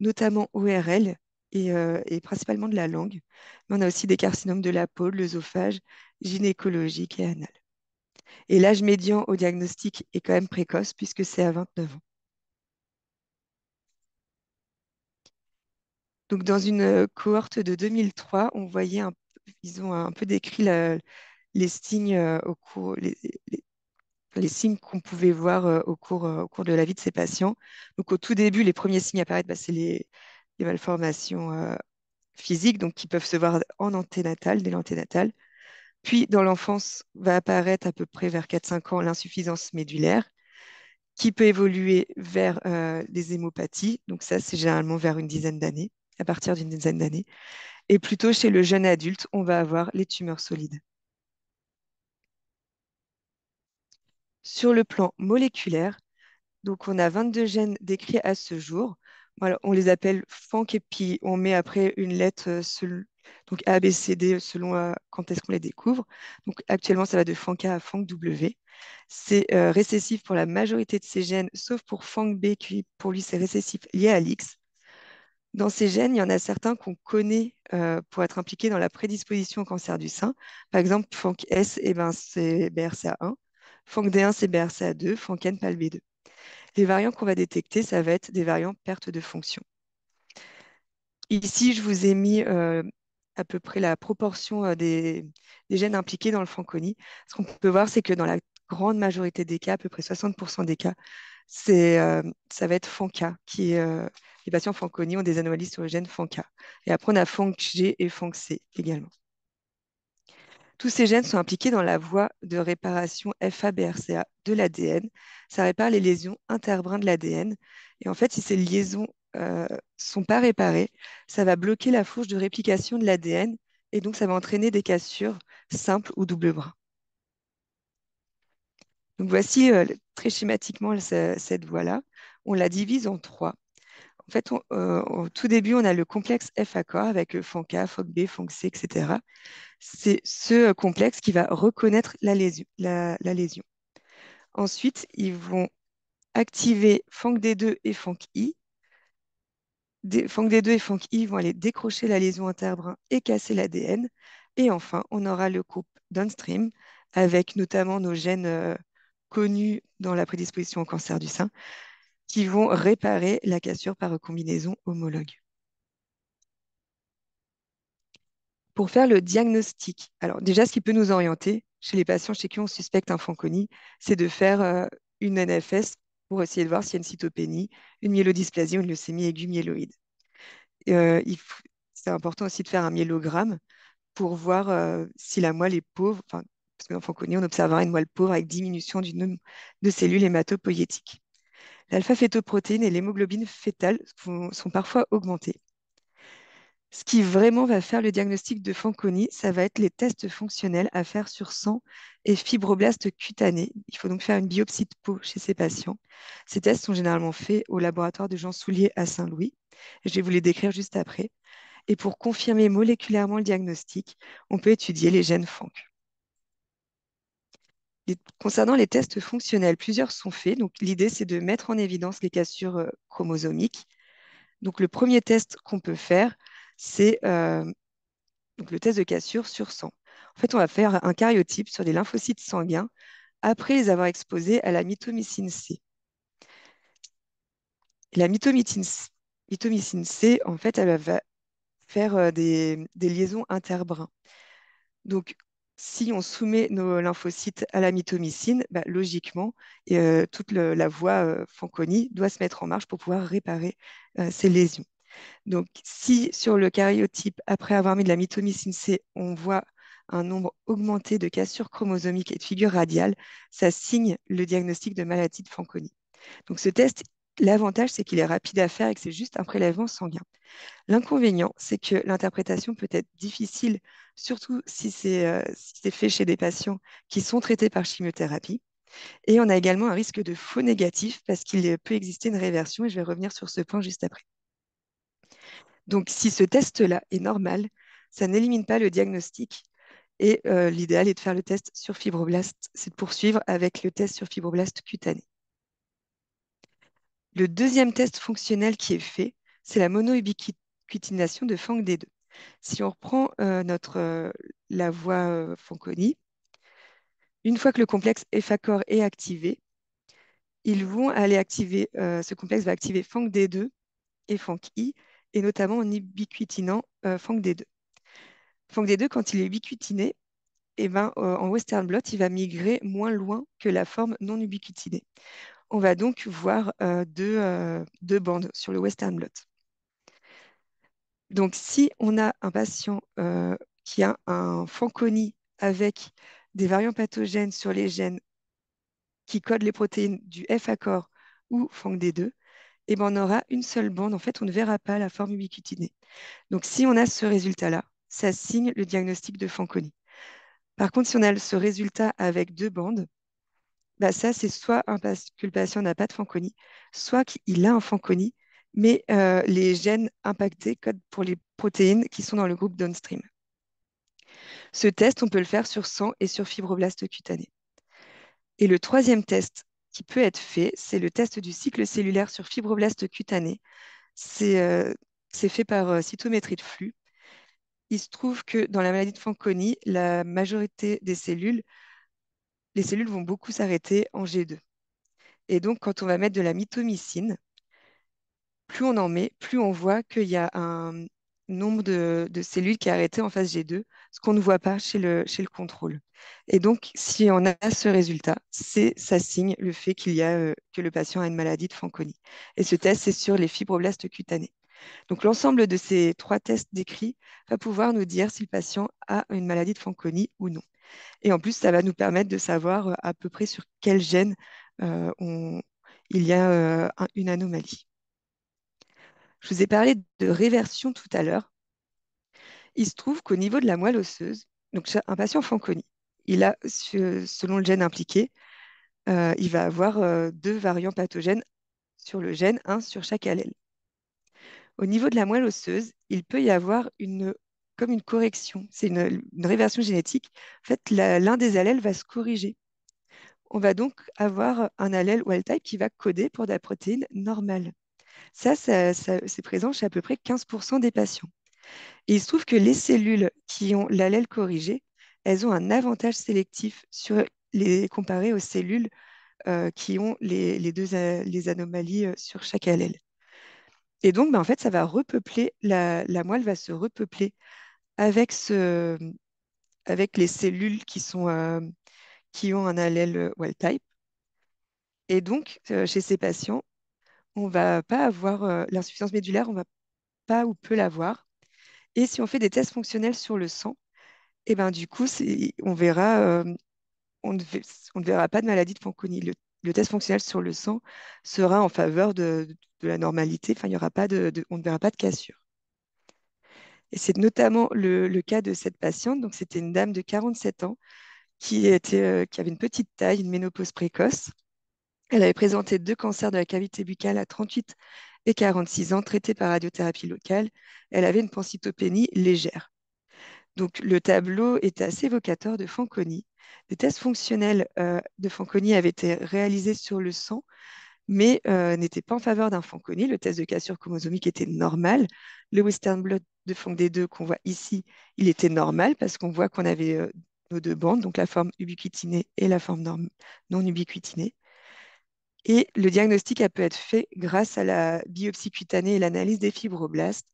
notamment ORL et principalement de la langue. Mais on a aussi des carcinomes de la peau, de l'œsophage, gynécologiques et anal. Et l'âge médian au diagnostic est quand même précoce puisque c'est à 29 ans. Donc, dans une cohorte de 2003, on voyait ils ont un peu décrit les signes les signes qu'on pouvait voir au cours de la vie de ces patients. Donc, au tout début, les premiers signes apparaissent, c'est les malformations physiques, donc qui peuvent se voir en anténatal, dès l'anténatal. Puis, dans l'enfance, va apparaître à peu près vers 4-5 ans l'insuffisance médulaire, qui peut évoluer vers les hémopathies. Donc, ça, c'est généralement vers une dizaine d'années, à partir d'une dizaine d'années. Et plutôt chez le jeune adulte, on va avoir les tumeurs solides. Sur le plan moléculaire, donc on a 22 gènes décrits à ce jour. Voilà, on les appelle FANC et puis on met après une lettre, donc A, B, C, D, selon quand est-ce qu'on les découvre. Donc actuellement, ça va de FANC A à FANC W. C'est récessif pour la majorité de ces gènes, sauf pour FANC B, qui pour lui, c'est récessif lié à l'X. Dans ces gènes, il y en a certains qu'on connaît pour être impliqués dans la prédisposition au cancer du sein. Par exemple, FANC-S, eh ben, c'est BRCA1. FANC-D1, c'est BRCA2. FANC-N, PALB2. Les variants qu'on va détecter, ça va être des variants perte de fonction. Ici, je vous ai mis à peu près la proportion des gènes impliqués dans le Fanconi. Ce qu'on peut voir, c'est que dans la grande majorité des cas, à peu près 60% des cas, ça va être FANCA, les patients Fanconi ont des anomalies sur le gène FANCA. Et après, on a FANCG et FANCC également. Tous ces gènes sont impliqués dans la voie de réparation FA-BRCA de l'ADN. Ça répare les lésions interbrins de l'ADN. Et en fait, si ces liaisons ne sont pas réparées, ça va bloquer la fourche de réplication de l'ADN et donc ça va entraîner des cassures simples ou double brin. Donc voici très schématiquement cette voie-là. On la divise en trois. En fait, au tout début, on a le complexe F-accord avec FANCA, FOCB, FANCC, etc. C'est ce complexe qui va reconnaître la lésion. Ensuite, ils vont activer FANCD2 et FANCI. FANCD2 et FANCI vont aller décrocher la lésion interbrin et casser l'ADN. Et enfin, on aura le groupe downstream avec notamment nos gènes connus dans la prédisposition au cancer du sein qui vont réparer la cassure par recombinaison homologue. Pour faire le diagnostic, alors déjà, ce qui peut nous orienter chez les patients chez qui on suspecte un Fanconi, c'est de faire une NFS pour essayer de voir s'il y a une cytopénie, une myélodysplasie ou une leucémie aiguë myéloïde. C'est important aussi de faire un myélogramme pour voir si la moelle est pauvre, enfin, parce que dans Fanconi, on observera une moelle pauvre avec diminution du nombre de cellules hématopoïétiques. L'alpha-fétoprotéine et l'hémoglobine fétale sont parfois augmentées. Ce qui vraiment va faire le diagnostic de Fanconi, ça va être les tests fonctionnels à faire sur sang et fibroblastes cutanés. Il faut donc faire une biopsie de peau chez ces patients. Ces tests sont généralement faits au laboratoire de Jean Soulier à Saint-Louis. Je vais vous les décrire juste après. Et pour confirmer moléculairement le diagnostic, on peut étudier les gènes FANC. Concernant les tests fonctionnels, plusieurs sont faits. Donc, l'idée, c'est de mettre en évidence les cassures chromosomiques. Donc, le premier test qu'on peut faire, c'est donc le test de cassure sur sang. En fait, on va faire un karyotype sur des lymphocytes sanguins après les avoir exposés à la mitomycine C. La mitomycine C, en fait, elle va faire des liaisons interbrins. Donc, si on soumet nos lymphocytes à la mitomycine, bah, logiquement, toute la voie Fanconi doit se mettre en marche pour pouvoir réparer ces lésions. Donc, si sur le karyotype, après avoir mis de la mitomycine C, on voit un nombre augmenté de cassures chromosomiques et de figures radiales, ça signe le diagnostic de maladie de Fanconi. Donc, ce test, l'avantage, c'est qu'il est rapide à faire et que c'est juste un prélèvement sanguin. L'inconvénient, c'est que l'interprétation peut être difficile, surtout si c'est fait chez des patients qui sont traités par chimiothérapie. Et on a également un risque de faux négatif parce qu'il peut exister une réversion et je vais revenir sur ce point juste après. Donc, si ce test-là est normal, ça n'élimine pas le diagnostic et l'idéal est de faire le test sur fibroblaste, c'est de poursuivre avec le test sur fibroblaste cutané. Le deuxième test fonctionnel qui est fait, c'est la monoubiquitination de FANG-D2. Si on reprend la voie Fanconi, une fois que le complexe EFACOR est activé, ce complexe va activer FANG-D2 et FANC-I, et notamment en ubiquitinant FANG-D2. FANG-D2, quand il est ubiquitiné, eh ben, en Western blot, il va migrer moins loin que la forme non ubiquitinée. On va donc voir deux bandes sur le Western blot. Donc, si on a un patient qui a un Fanconi avec des variants pathogènes sur les gènes qui codent les protéines du F-accord ou FANG-D2, eh ben, on aura une seule bande. En fait, on ne verra pas la forme ubiquitinée. Donc, si on a ce résultat-là, ça signe le diagnostic de Fanconi. Par contre, si on a ce résultat avec deux bandes, bah ça, c'est soit que le patient n'a pas de Fanconi, soit qu'il a un Fanconi, mais les gènes impactés codent pour les protéines qui sont dans le groupe downstream. Ce test, on peut le faire sur sang et sur fibroblastes cutanés. Et le troisième test qui peut être fait, c'est le test du cycle cellulaire sur fibroblastes cutanés. C'est fait par cytométrie de flux. Il se trouve que dans la maladie de Fanconi, la majorité des cellules, les cellules vont beaucoup s'arrêter en G2. Et donc, quand on va mettre de la mitomycine, plus on en met, plus on voit qu'il y a un nombre de cellules qui est arrêté en phase G2, ce qu'on ne voit pas chez le contrôle. Et donc, si on a ce résultat, ça signe le fait que le patient a une maladie de Fanconi. Et ce test, c'est sur les fibroblastes cutanés. Donc, l'ensemble de ces trois tests décrits va pouvoir nous dire si le patient a une maladie de Fanconi ou non. Et en plus, ça va nous permettre de savoir à peu près sur quel gène il y a une anomalie. Je vous ai parlé de réversion tout à l'heure. Il se trouve qu'au niveau de la moelle osseuse, donc un patient Fanconi, il a, selon le gène impliqué, il va avoir deux variants pathogènes sur le gène, un sur chaque allèle. Au niveau de la moelle osseuse, il peut y avoir comme une correction, c'est une réversion génétique. En fait, l'un des allèles va se corriger. On va donc avoir un allèle wild type qui va coder pour de la protéine normale. C'est présent chez à peu près 15% des patients. Et il se trouve que les cellules qui ont l'allèle corrigé, elles ont un avantage sélectif comparé aux cellules qui ont les anomalies sur chaque allèle. Et donc, en fait, ça va repeupler, la moelle va se repeupler avec, avec les cellules qui ont un allèle wild type. Et donc, chez ces patients, on ne va pas avoir l'insuffisance médulaire, on ne va pas ou peu l'avoir. Et si on fait des tests fonctionnels sur le sang, et ben, du coup, on ne verra pas de maladie de Fanconi. Le test fonctionnel sur le sang sera en faveur de la normalité. Enfin, il y aura pas on ne verra pas de cassure. Et c'est notamment le cas de cette patiente. Donc, c'était une dame de 47 ans qui avait une petite taille, une ménopause précoce. Elle avait présenté deux cancers de la cavité buccale à 38 et 46 ans, traités par radiothérapie locale. Elle avait une pancytopénie légère. Donc, le tableau était assez évocateur de Fanconi. Des tests fonctionnels de Fanconi avaient été réalisés sur le sang, mais n'étaient pas en faveur d'un Fanconi. Le test de cassure chromosomique était normal. Le Western blot de FANC-D2 qu'on voit ici, il était normal parce qu'on voit qu'on avait nos deux bandes, donc la forme ubiquitinée et la forme non ubiquitinée. Et le diagnostic a pu être fait grâce à la biopsie cutanée et l'analyse des fibroblastes.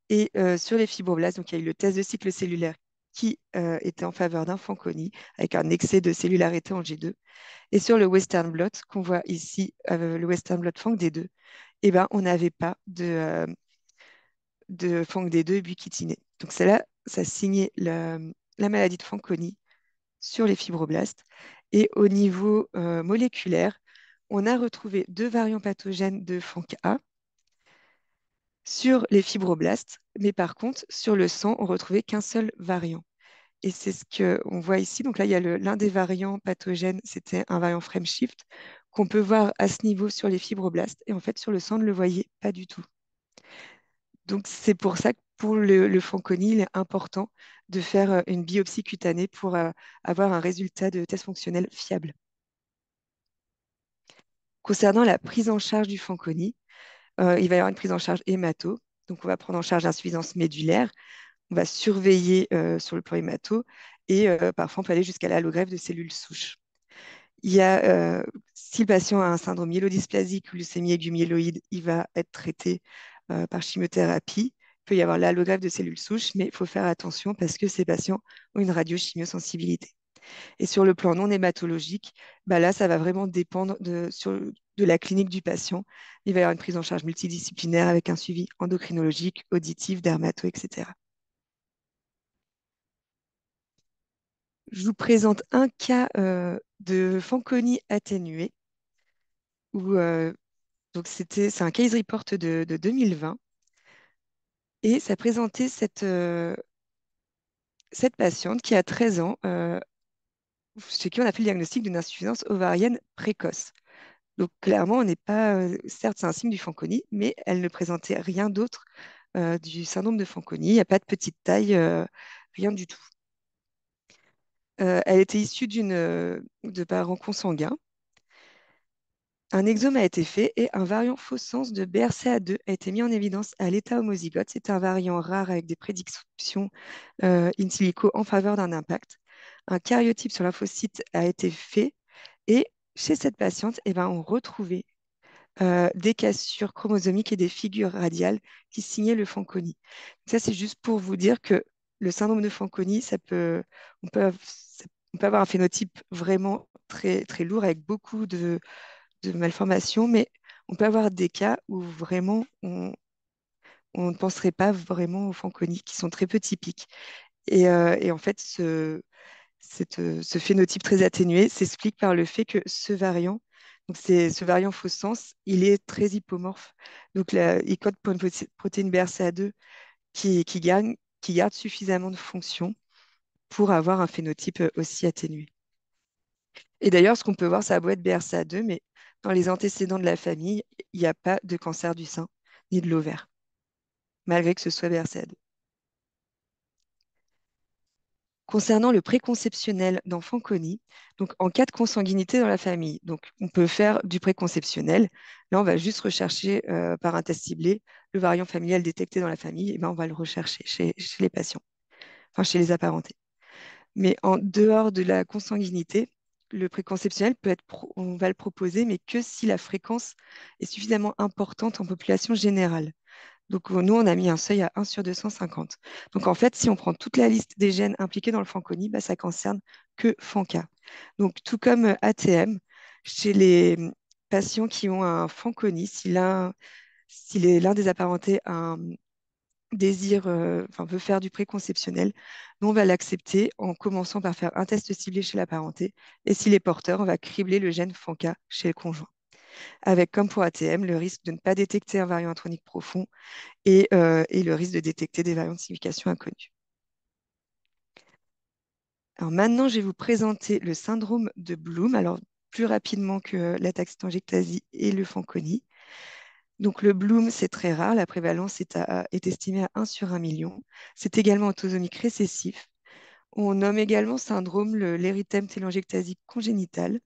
Et sur les fibroblastes, donc il y a eu le test de cycle cellulaire qui était en faveur d'un Fanconi avec un excès de cellularité en G2. Et sur le Western blot qu'on voit ici, le Western blot FANC-D2, eh ben, on n'avait pas de FANC-D2 ubiquitiné. Donc celle-là, ça signait la maladie de Fanconi sur les fibroblastes. Et au niveau moléculaire, On a retrouvé deux variants pathogènes de FANC-A sur les fibroblastes, mais par contre, sur le sang, on retrouvait qu'un seul variant. Et c'est ce qu'on voit ici. Donc là, il y a l'un des variants pathogènes, c'était un variant frameshift, qu'on peut voir à ce niveau sur les fibroblastes. Et en fait, sur le sang, on ne le voyait pas du tout. Donc c'est pour ça que pour le Fanconi, il est important de faire une biopsie cutanée pour avoir un résultat de test fonctionnel fiable. Concernant la prise en charge du Fanconi, il va y avoir une prise en charge hémato. Donc on va prendre en charge l'insuffisance médulaire, on va surveiller sur le plan hémato et parfois on peut aller jusqu'à l'allogreffe de cellules souches. Il y a, si le patient a un syndrome myélodysplasique ou leucémie aiguë myéloïde, il va être traité par chimiothérapie. Il peut y avoir l'allogreffe de cellules souches, mais il faut faire attention parce que ces patients ont une radiochimiosensibilité. Et sur le plan non hématologique, bah là, ça va vraiment dépendre de la clinique du patient. Il va y avoir une prise en charge multidisciplinaire avec un suivi endocrinologique, auditif, dermato, etc. Je vous présente un cas de Fanconi atténué où c'est un case report de 2020 et ça présentait cette patiente qui a 13 ans, chez qui on a fait le diagnostic d'une insuffisance ovarienne précoce. Donc clairement, on n'est pas, certes, c'est un signe du Fanconi, mais elle ne présentait rien d'autre du syndrome de Fanconi. Il n'y a pas de petite taille, rien du tout. Elle était issue de parents consanguins. Un exome a été fait et un variant faux sens de BRCA2 a été mis en évidence à l'état homozygote. C'est un variant rare avec des prédictions in silico en faveur d'un impact. Un karyotype sur lymphocyte a été fait et chez cette patiente, eh ben, on retrouvait des cassures chromosomiques et des figures radiales qui signaient le Fanconi. Ça, c'est juste pour vous dire que le syndrome de Fanconi, on peut, on peut avoir un phénotype vraiment très, très lourd avec beaucoup de malformations, mais on peut avoir des cas où vraiment on ne penserait pas vraiment aux Fanconi, qui sont très peu typiques. Et en fait, ce phénotype très atténué s'explique par le fait que ce variant, donc c'est ce variant faux sens, il est très hypomorphe. Donc il code pour une protéine BRCA2 qui garde suffisamment de fonctions pour avoir un phénotype aussi atténué. Et d'ailleurs, ce qu'on peut voir, ça a beau être BRCA2, mais dans les antécédents de la famille, il n'y a pas de cancer du sein ni de l'ovaire, malgré que ce soit BRCA2. Concernant le préconceptionnel dans Fanconi, donc en cas de consanguinité dans la famille, donc on peut faire du préconceptionnel. Là, on va juste rechercher par un test ciblé le variant familial détecté dans la famille, et ben, on va le rechercher chez les patients, enfin chez les apparentés. Mais en dehors de la consanguinité, le préconceptionnel on va le proposer, mais que si la fréquence est suffisamment importante en population générale. Donc, nous, on a mis un seuil à 1 sur 250. Donc, en fait, si on prend toute la liste des gènes impliqués dans le Fanconi, bah, ça concerne que FANCA. Donc, tout comme ATM, chez les patients qui ont un Fanconi, si l'un des apparentés a un désir, enfin, veut faire du préconceptionnel, nous, on va l'accepter en commençant par faire un test ciblé chez l'apparenté. Et s'il est porteur, on va cribler le gène FANCA chez le conjoint, avec, comme pour ATM, le risque de ne pas détecter un variant intronique profond et le risque de détecter des variants de signification inconnues. Alors maintenant, je vais vous présenter le syndrome de Bloom, alors plus rapidement que la taxitangectasie et le Fanconi. Donc le Bloom, c'est très rare, la prévalence est estimée à 1 sur 1 million. C'est également autosomique récessif. On nomme également syndrome l'érythème télangiectasique congénital.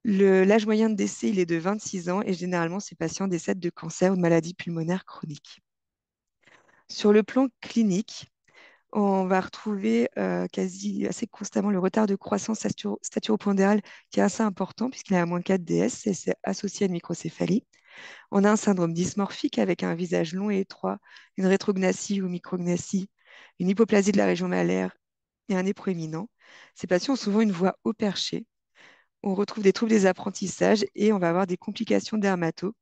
L'âge moyen de décès, il est de 26 ans et généralement, ces patients décèdent de cancer ou de maladies pulmonaires chroniques. Sur le plan clinique, on va retrouver quasi assez constamment le retard de croissance staturopondérale qui est assez important puisqu'il est à -4 DS et c'est associé à une microcéphalie. On a un syndrome dysmorphique avec un visage long et étroit, une rétrognathies ou micrognathies, une hypoplasie de la région malaire et un nez proéminent. Ces patients ont souvent une voix haut perchée. On retrouve des troubles des apprentissages et on va avoir des complications dermato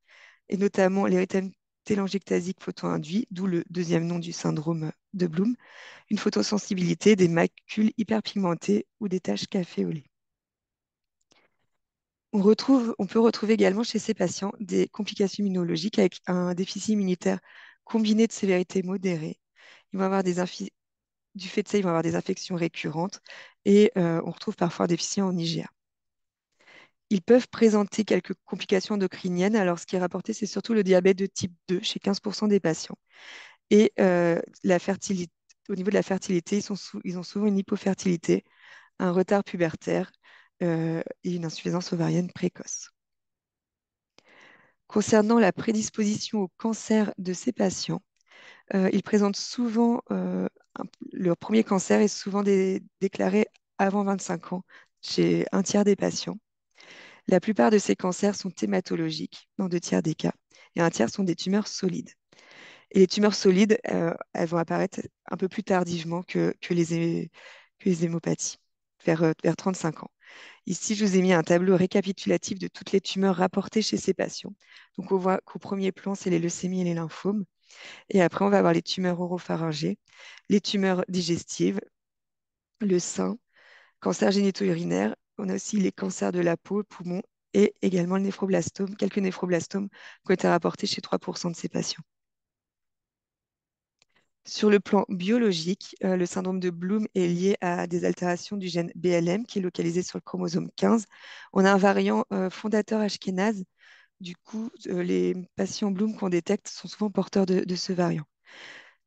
et notamment l'érythème télangiectasique photoinduit, d'où le deuxième nom du syndrome de Bloom, une photosensibilité, des macules hyperpigmentées ou des taches café au lait. On peut retrouver également chez ces patients des complications immunologiques avec un déficit immunitaire combiné de sévérité modérée. Ils vont avoir du fait de ça, ils vont avoir des infections récurrentes et on retrouve parfois un déficit en IgA. Ils peuvent présenter quelques complications endocriniennes. Alors, ce qui est rapporté, c'est surtout le diabète de type 2 chez 15% des patients. Et la fertilité, au niveau de la fertilité, ils ont souvent une hypofertilité, un retard pubertaire et une insuffisance ovarienne précoce. Concernant la prédisposition au cancer de ces patients, ils présentent souvent, leur premier cancer est souvent déclaré avant 25 ans chez un tiers des patients. La plupart de ces cancers sont hématologiques dans 2 tiers des cas et un tiers sont des tumeurs solides. Et les tumeurs solides, elles vont apparaître un peu plus tardivement que les hémopathies, vers 35 ans. Ici, je vous ai mis un tableau récapitulatif de toutes les tumeurs rapportées chez ces patients. Donc, on voit qu'au premier plan, c'est les leucémies et les lymphomes. Et après, on va avoir les tumeurs oropharyngées, les tumeurs digestives, le sein, cancer génito-urinaire. On a aussi les cancers de la peau, poumon et également le néphroblastome, quelques néphroblastomes qui ont été rapportés chez 3% de ces patients. Sur le plan biologique, le syndrome de Bloom est lié à des altérations du gène BLM qui est localisé sur le chromosome 15. On a un variant fondateur ashkénaze. Du coup, les patients Bloom qu'on détecte sont souvent porteurs de ce variant.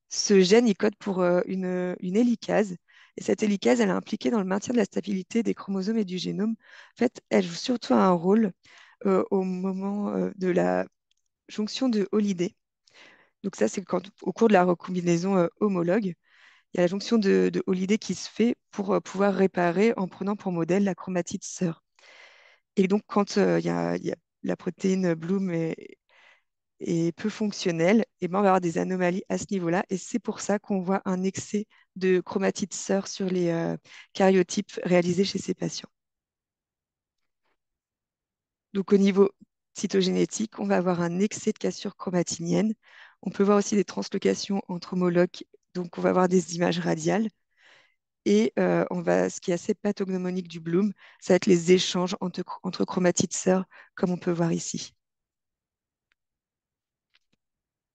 Ce gène, il code pour une hélicase. Et cette hélicase, elle est impliquée dans le maintien de la stabilité des chromosomes et du génome. En fait, elle joue surtout un rôle au moment de la jonction de Holiday. Donc ça, c'est quand, au cours de la recombinaison homologue, il y a la jonction de Holiday qui se fait pour pouvoir réparer en prenant pour modèle la chromatide sœur. Et donc, quand il y a la protéine Bloom est peu fonctionnelle, et ben, on va avoir des anomalies à ce niveau-là. Et c'est pour ça qu'on voit un excès de chromatide sœur sur les karyotypes réalisés chez ces patients. Donc, au niveau cytogénétique, on va avoir un excès de cassure chromatinienne. On peut voir aussi des translocations entre homologues. Donc, on va avoir des images radiales. Et ce qui est assez pathognomonique du Bloom, ça va être les échanges entre chromatides sœurs, comme on peut voir ici.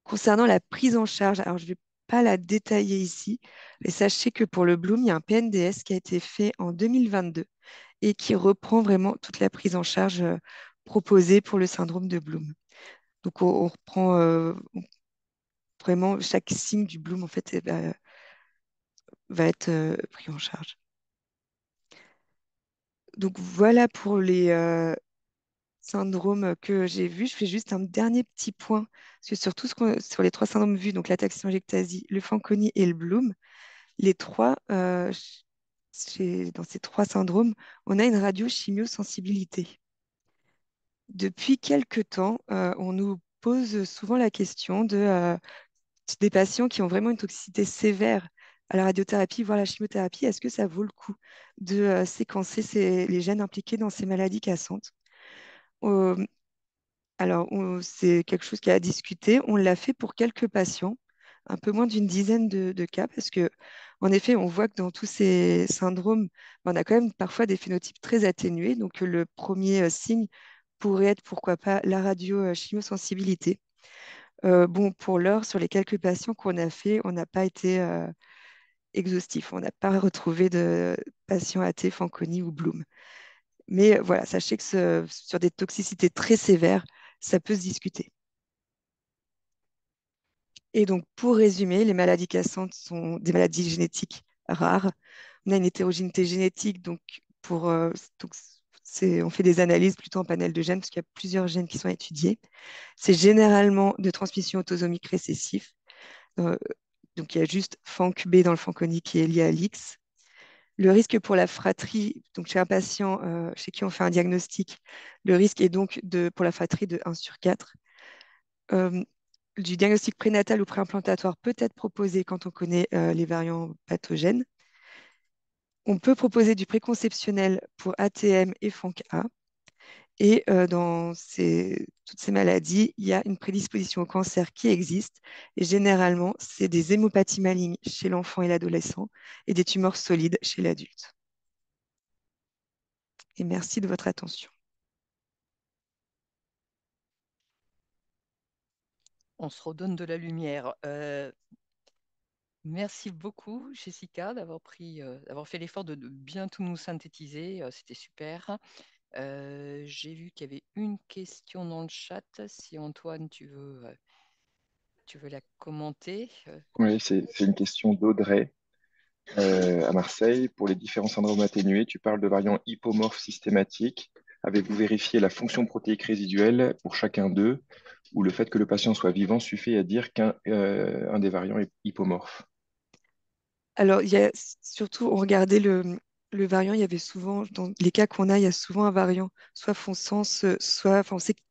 Concernant la prise en charge, alors je ne vais pas la détailler ici, mais sachez que pour le Bloom, il y a un PNDS qui a été fait en 2022 et qui reprend vraiment toute la prise en charge proposée pour le syndrome de Bloom. Donc on reprend vraiment chaque signe du Bloom en fait va être pris en charge. Donc voilà pour les syndromes que j'ai vus. Je fais juste un dernier petit point parce que sur les 3 syndromes vus, donc l'ataxie-angiectasie, le Fanconi et le Bloom, les trois, dans ces 3 syndromes, on a une radiochimiosensibilité. Depuis quelque temps, on nous pose souvent la question des patients qui ont vraiment une toxicité sévère à la radiothérapie, voire la chimiothérapie. Est-ce que ça vaut le coup de séquencer les gènes impliqués dans ces maladies cassantes? Euh, Alors, c'est quelque chose qui a à discuter. On l'a fait pour quelques patients, un peu moins d'une dizaine de cas, parce que, en effet, on voit que dans tous ces syndromes, on a quand même parfois des phénotypes très atténués. Donc, le premier signe pourrait être, pourquoi pas, la radiochimiosensibilité. Bon, pour l'heure, sur les quelques patients qu'on a fait, on n'a pas été exhaustif. On n'a pas retrouvé de patients atteints Fanconi ou Bloom. Mais voilà, sachez que sur des toxicités très sévères, ça peut se discuter. Et donc, pour résumer, les maladies cassantes sont des maladies génétiques rares. On a une hétérogénéité génétique, donc on fait des analyses plutôt en panel de gènes, parce qu'il y a plusieurs gènes qui sont étudiés. C'est généralement de transmission autosomique récessive. Euh, donc, il y a juste FANC-B dans le Fanconi qui est lié à l'X. Le risque pour la fratrie, donc chez un patient chez qui on fait un diagnostic, le risque est donc pour la fratrie de 1 sur 4. Euh, du diagnostic prénatal ou préimplantatoire peut être proposé quand on connaît les variants pathogènes. On peut proposer du préconceptionnel pour ATM et FANC-A. Et dans toutes ces maladies, il y a une prédisposition au cancer qui existe. Et généralement, c'est des hémopathies malignes chez l'enfant et l'adolescent et des tumeurs solides chez l'adulte. Et merci de votre attention. On se redonne de la lumière. Merci beaucoup, Jessica, d'avoir fait l'effort de bien tout nous synthétiser. C'était super. J'ai vu qu'il y avait une question dans le chat. Si Antoine, tu veux la commenter. Oui, c'est une question d'Audrey à Marseille. Pour les différents syndromes atténués, tu parles de variants hypomorphes systématiques. Avez-vous vérifié la fonction protéique résiduelle pour chacun d'eux ou le fait que le patient soit vivant suffit à dire un des variants est hypomorphe? Alors, il y a surtout, on regardait le variant, il y avait souvent, dans les cas qu'on a, il y a souvent un variant, soit fond sens, soit, enfin, on sait que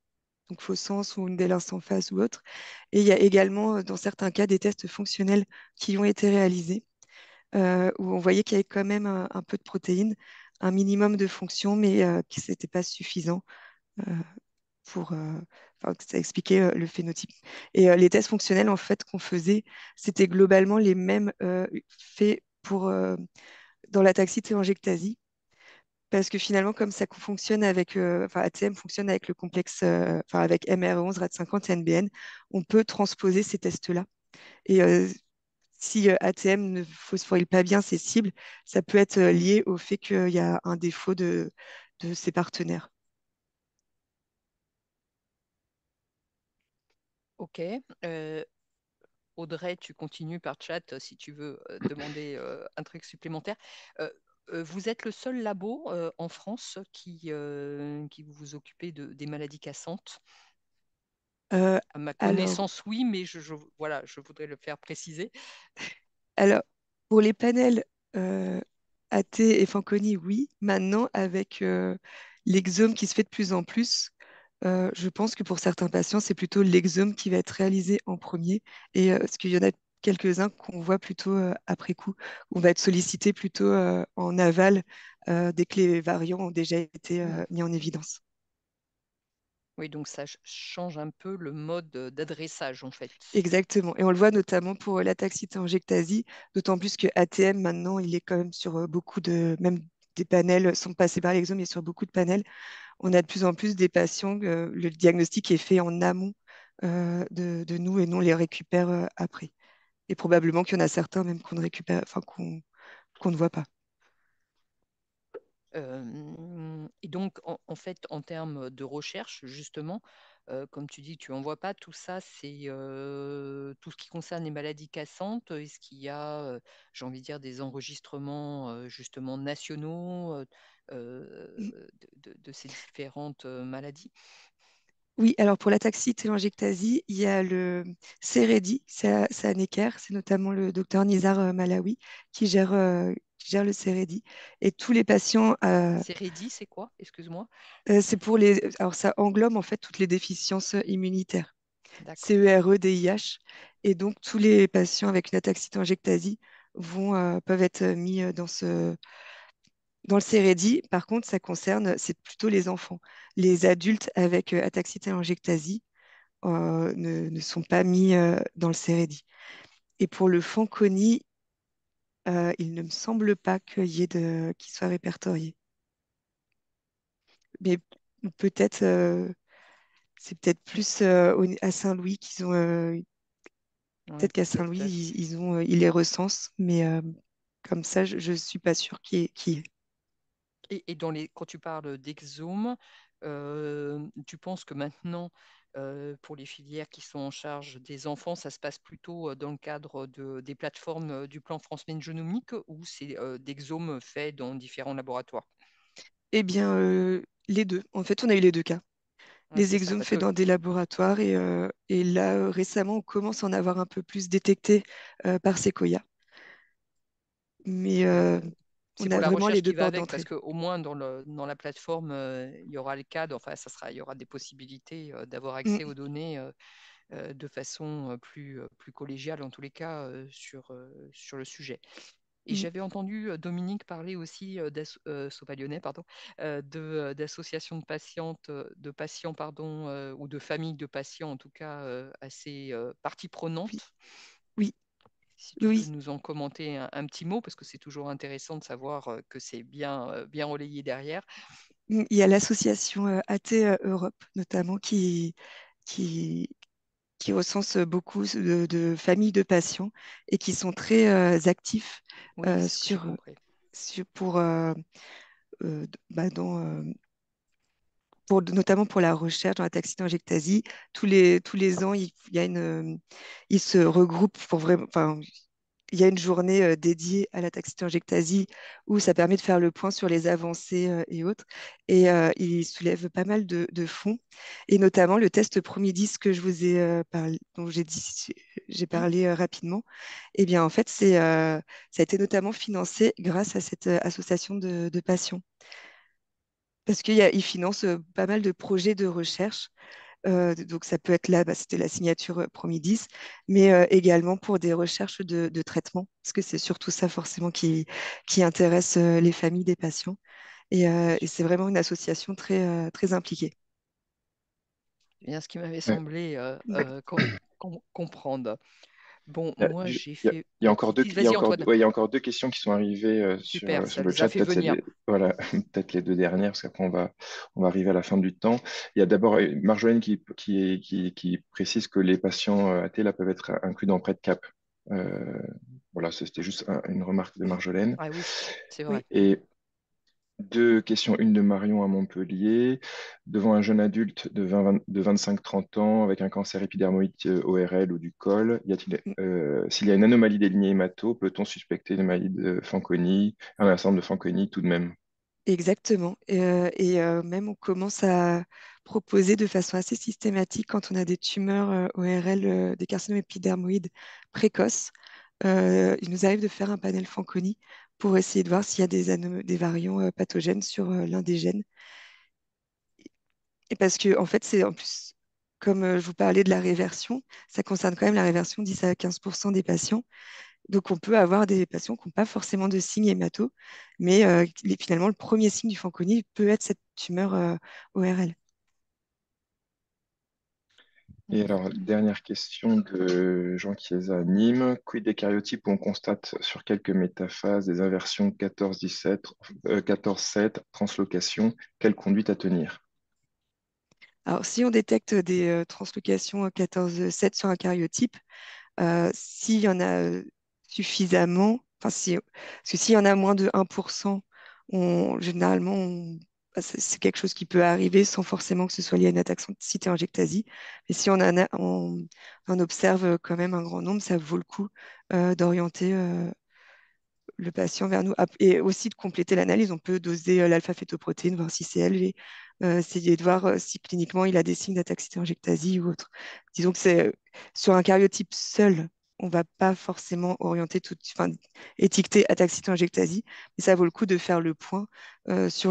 donc faux sens ou une délinquance en phase ou autre. Et il y a également, dans certains cas, des tests fonctionnels qui ont été réalisés, où on voyait qu'il y avait quand même un peu de protéines, un minimum de fonction, mais que ce n'était pas suffisant euh, pour, enfin, que ça expliquait le phénotype. Et les tests fonctionnels, en fait, qu'on faisait, c'était globalement les mêmes faits pour, dans la taxi-télangiectasie. Parce que finalement, comme ça fonctionne avec, enfin, ATM fonctionne avec le complexe, enfin, avec MR11, RAD50 et NBN, on peut transposer ces tests-là. Et si ATM ne phosphoryle pas bien ses cibles, ça peut être lié au fait qu'il y a un défaut de ses partenaires. Ok. Euh, Audrey, tu continues par chat si tu veux demander un truc supplémentaire. Euh, vous êtes le seul labo en France qui vous vous occupez des maladies cassantes. Euh, À ma alors, connaissance, oui, mais voilà, je voudrais le faire préciser. Alors, pour les panels AT et Fanconi, oui. Maintenant, avec l'exome qui se fait de plus en plus, je pense que pour certains patients, c'est plutôt l'exome qui va être réalisé en premier. Et parce qu'il y en a quelques-uns qu'on voit plutôt après coup. On va être sollicité plutôt en aval dès que les variants ont déjà été Hmm. mis en évidence. Oui, donc ça change un peu le mode d'adressage, en fait. Exactement. Et on le voit notamment pour l'ataxie angiectasie, d'autant plus que ATM, maintenant, il est quand même sur beaucoup de, même des panels sont passés par l'exome, mais sur beaucoup de panels, on a de plus en plus des patients, le diagnostic est fait en amont de nous et non les récupère après. Et probablement qu'il y en a certains même qu'on ne récupère, enfin qu'on ne voit pas. Et donc, en fait, en termes de recherche, justement, comme tu dis, tu n'en vois pas, tout ça, c'est tout ce qui concerne les maladies cassantes. Est-ce qu'il y a, j'ai envie de dire, des enregistrements justement nationaux de ces différentes maladies? Oui, alors pour l'ataxie télangiectasie, il y a le CEREDI, c'est à Necker, c'est notamment le docteur Nizar Malawi qui gère le CEREDI. Et tous les patients, Cérédi, c'est quoi? Excuse-moi. c'est pour les, alors ça englobe en fait toutes les déficiences immunitaires, D'accord. CEREDIH. Et donc tous les patients avec une ataxie télangiectasie peuvent être mis dans le CEREDI. Par contre, ça concerne, c'est plutôt les enfants. Les adultes avec ataxie télangiectasie ne sont pas mis dans le CEREDI. Et pour le Fanconi, il ne me semble pas qu'il soit répertorié. Mais peut-être, c'est peut-être plus à Saint-Louis qu'ils ont. Oui, Peut-être qu'à peut-être. Saint-Louis, ils les recensent, mais comme ça, je ne suis pas sûre qui est. Et quand tu parles d'exome, tu penses que maintenant, pour les filières qui sont en charge des enfants, ça se passe plutôt dans le cadre des plateformes du plan France Génomique ou c'est d'exome fait dans différents laboratoires? Eh bien, les deux. En fait, on a eu les deux cas. Ouais, Les c'est ça, exomes parce faits que dans des laboratoires et là, récemment, on commence à en avoir un peu plus détecté par Sequoia. Mais euh, c'est on pour a la vraiment les recherche deux qui va portes avec, parce d'entrée. qu'au moins dans la plateforme, il y aura le cadre, enfin, il y aura des possibilités d'avoir Mm, accès aux données de façon plus collégiale, en tous les cas, sur le sujet. Et mm. j'avais entendu Dominique parler aussi Sauvaglione, pardon, d'associations de patientes, de patients, pardon, ou de familles de patients, en tout cas, assez partie Oui, prenante. oui, Si tu peux oui. nous en commenter un petit mot, parce que c'est toujours intéressant de savoir que c'est bien relayé derrière. Il y a l'association AT Europe, notamment, qui qui recense beaucoup de familles de patients et qui sont très actifs Oui, c'est ce que j'ai sur, compris. pour, bah, notamment pour la recherche dans la taxino-angiectasie. Tous les ans, il y a ils se regroupent pour vraiment, enfin, il y a une journée dédiée à la taxino-angiectasie où ça permet de faire le point sur les avancées et autres. Et ils soulèvent pas mal de fonds, et notamment le test Promidis que je vous ai parlé, dont j'ai Hmm. parlé rapidement. Eh bien, en fait, ça a été notamment financé grâce à cette association de patients. Parce qu'ils financent pas mal de projets de recherche. Donc, ça peut être là, bah, c'était la signature Promidis, mais également pour des recherches de traitement, parce que c'est surtout ça forcément qui intéresse les familles des patients. Bien Et sûr. c'est vraiment une association très impliquée. C'est bien ce qui m'avait Euh, semblé Ouais. comprendre. Bon, Il y a, moi, ju- j'ai fait. il y a Oui, encore deux, il y a vas-y, encore, Antoine. ouais, il y a encore deux questions qui sont arrivées Super, sur ça le les a chat. fait Peut-être venir. voilà, peut-être les deux dernières, parce qu'après on va arriver à la fin du temps. Il y a d'abord Marjolaine qui précise que les patients athées là, peuvent être inclus dans PredCap. Euh, voilà, c'était juste une remarque de Marjolaine. Ah oui, c'est Oui, vrai. Et deux questions, une de Marion à Montpellier. Devant un jeune adulte de 25-30 ans avec un cancer épidermoïde ORL ou du col, s'il y a une anomalie des lignées hémato, peut-on suspecter une anomalie de Fanconi, un ensemble de Fanconi tout de même? exactement. Et même on commence à proposer de façon assez systématique quand on a des tumeurs ORL, des carcinomes épidermoïdes précoces. Il nous arrive de faire un panel Fanconi pour essayer de voir s'il y a des variants pathogènes sur l'un des gènes. Et parce que, en fait, c'est en plus, comme je vous parlais de la réversion, ça concerne quand même la réversion 10 à 15% des patients. Donc, on peut avoir des patients qui n'ont pas forcément de signes hémato, mais finalement, le premier signe du Fanconi peut être cette tumeur ORL. Et alors, dernière question de Jean Chiesa à Nîmes. Quid des karyotypes où on constate sur quelques métaphases des inversions 14-17, 14-7, translocation, quelle conduite à tenir? Alors, si on détecte des translocations 14-7 sur un karyotype, s'il y en a suffisamment, enfin, parce que s'il y en a moins de 1%, généralement, bah, c'est quelque chose qui peut arriver sans forcément que ce soit lié à une attaque cité angiectasie. Mais si on en observe quand même un grand nombre, ça vaut le coup d'orienter le patient vers nous. Et aussi de compléter l'analyse. On peut doser l'alpha-fétoprotéine, voir si c'est élevé, essayer de voir si cliniquement il a des signes d'ataxie-angiectasie ou autre. Disons que c'est sur un karyotype seul, on ne va pas forcément orienter enfin, étiqueter ataxie-angiectasie, mais ça vaut le coup de faire le point sur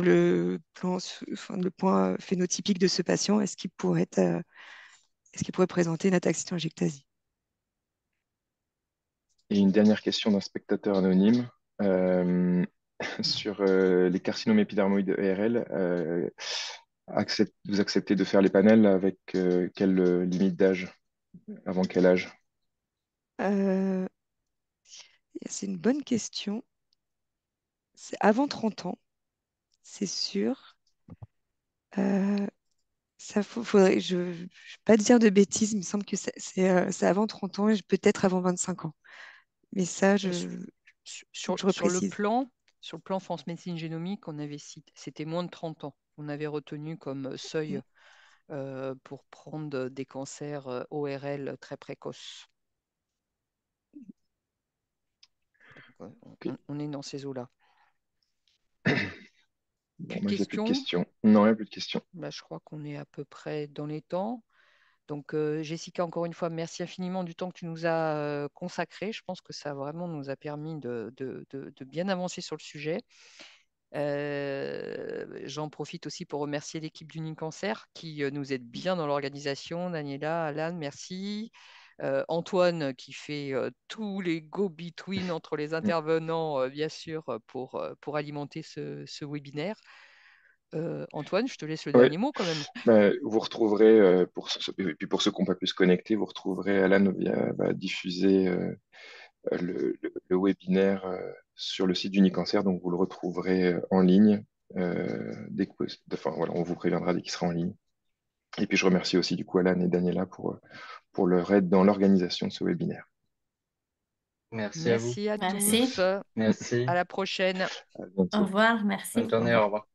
enfin, le point phénotypique de ce patient. Est-ce qu'il pourrait présenter une ataxie-angiectasie? Et une dernière question d'un spectateur anonyme. Euh, sur les carcinomes épidermoïdes ERL, vous acceptez de faire les panels avec quelle limite d'âge? Avant quel âge? Euh, c'est une bonne question. C'est avant 30 ans, c'est sûr. Euh, je ne vais pas dire de bêtises, il me semble que c'est avant 30 ans et peut-être avant 25 ans. Mais ça, Et faut que je sur reprécise. sur le plan France Médecine Génomique, on avait cité, c'était moins de 30 ans. On avait retenu comme Mm. seuil pour prendre des cancers ORL très précoces. Donc, Ok. on est dans ces eaux-là. Bon, Plus de moi, j'ai plus de questions? questions. Non, il n'y a plus de questions. Bah, je crois qu'on est à peu près dans les temps. Donc, Jessica, encore une fois, merci infiniment du temps que tu nous as consacré. Je pense que ça vraiment nous a permis de bien avancer sur le sujet. J'en profite aussi pour remercier l'équipe d'Unicancer qui nous aide bien dans l'organisation. Daniela, Alan, merci. Antoine qui fait tous les go-between entre les Mm. intervenants, bien sûr, pour alimenter ce webinaire. Antoine, je te laisse le Ouais, dernier mot quand même. bah, vous retrouverez, et puis pour ceux qui n'ont pas pu se connecter, vous retrouverez Alan va diffuser le webinaire sur le site d'Unicancer, donc vous le retrouverez en ligne enfin, voilà, on vous préviendra dès qu'il sera en ligne. Et puis je remercie aussi du coup Alan et Daniela pour leur aide dans l'organisation de ce webinaire. Merci à vous. Merci à Merci. tous. Merci. À la prochaine. À Au bientôt. revoir. Merci. Bonne Au journée, revoir. au revoir.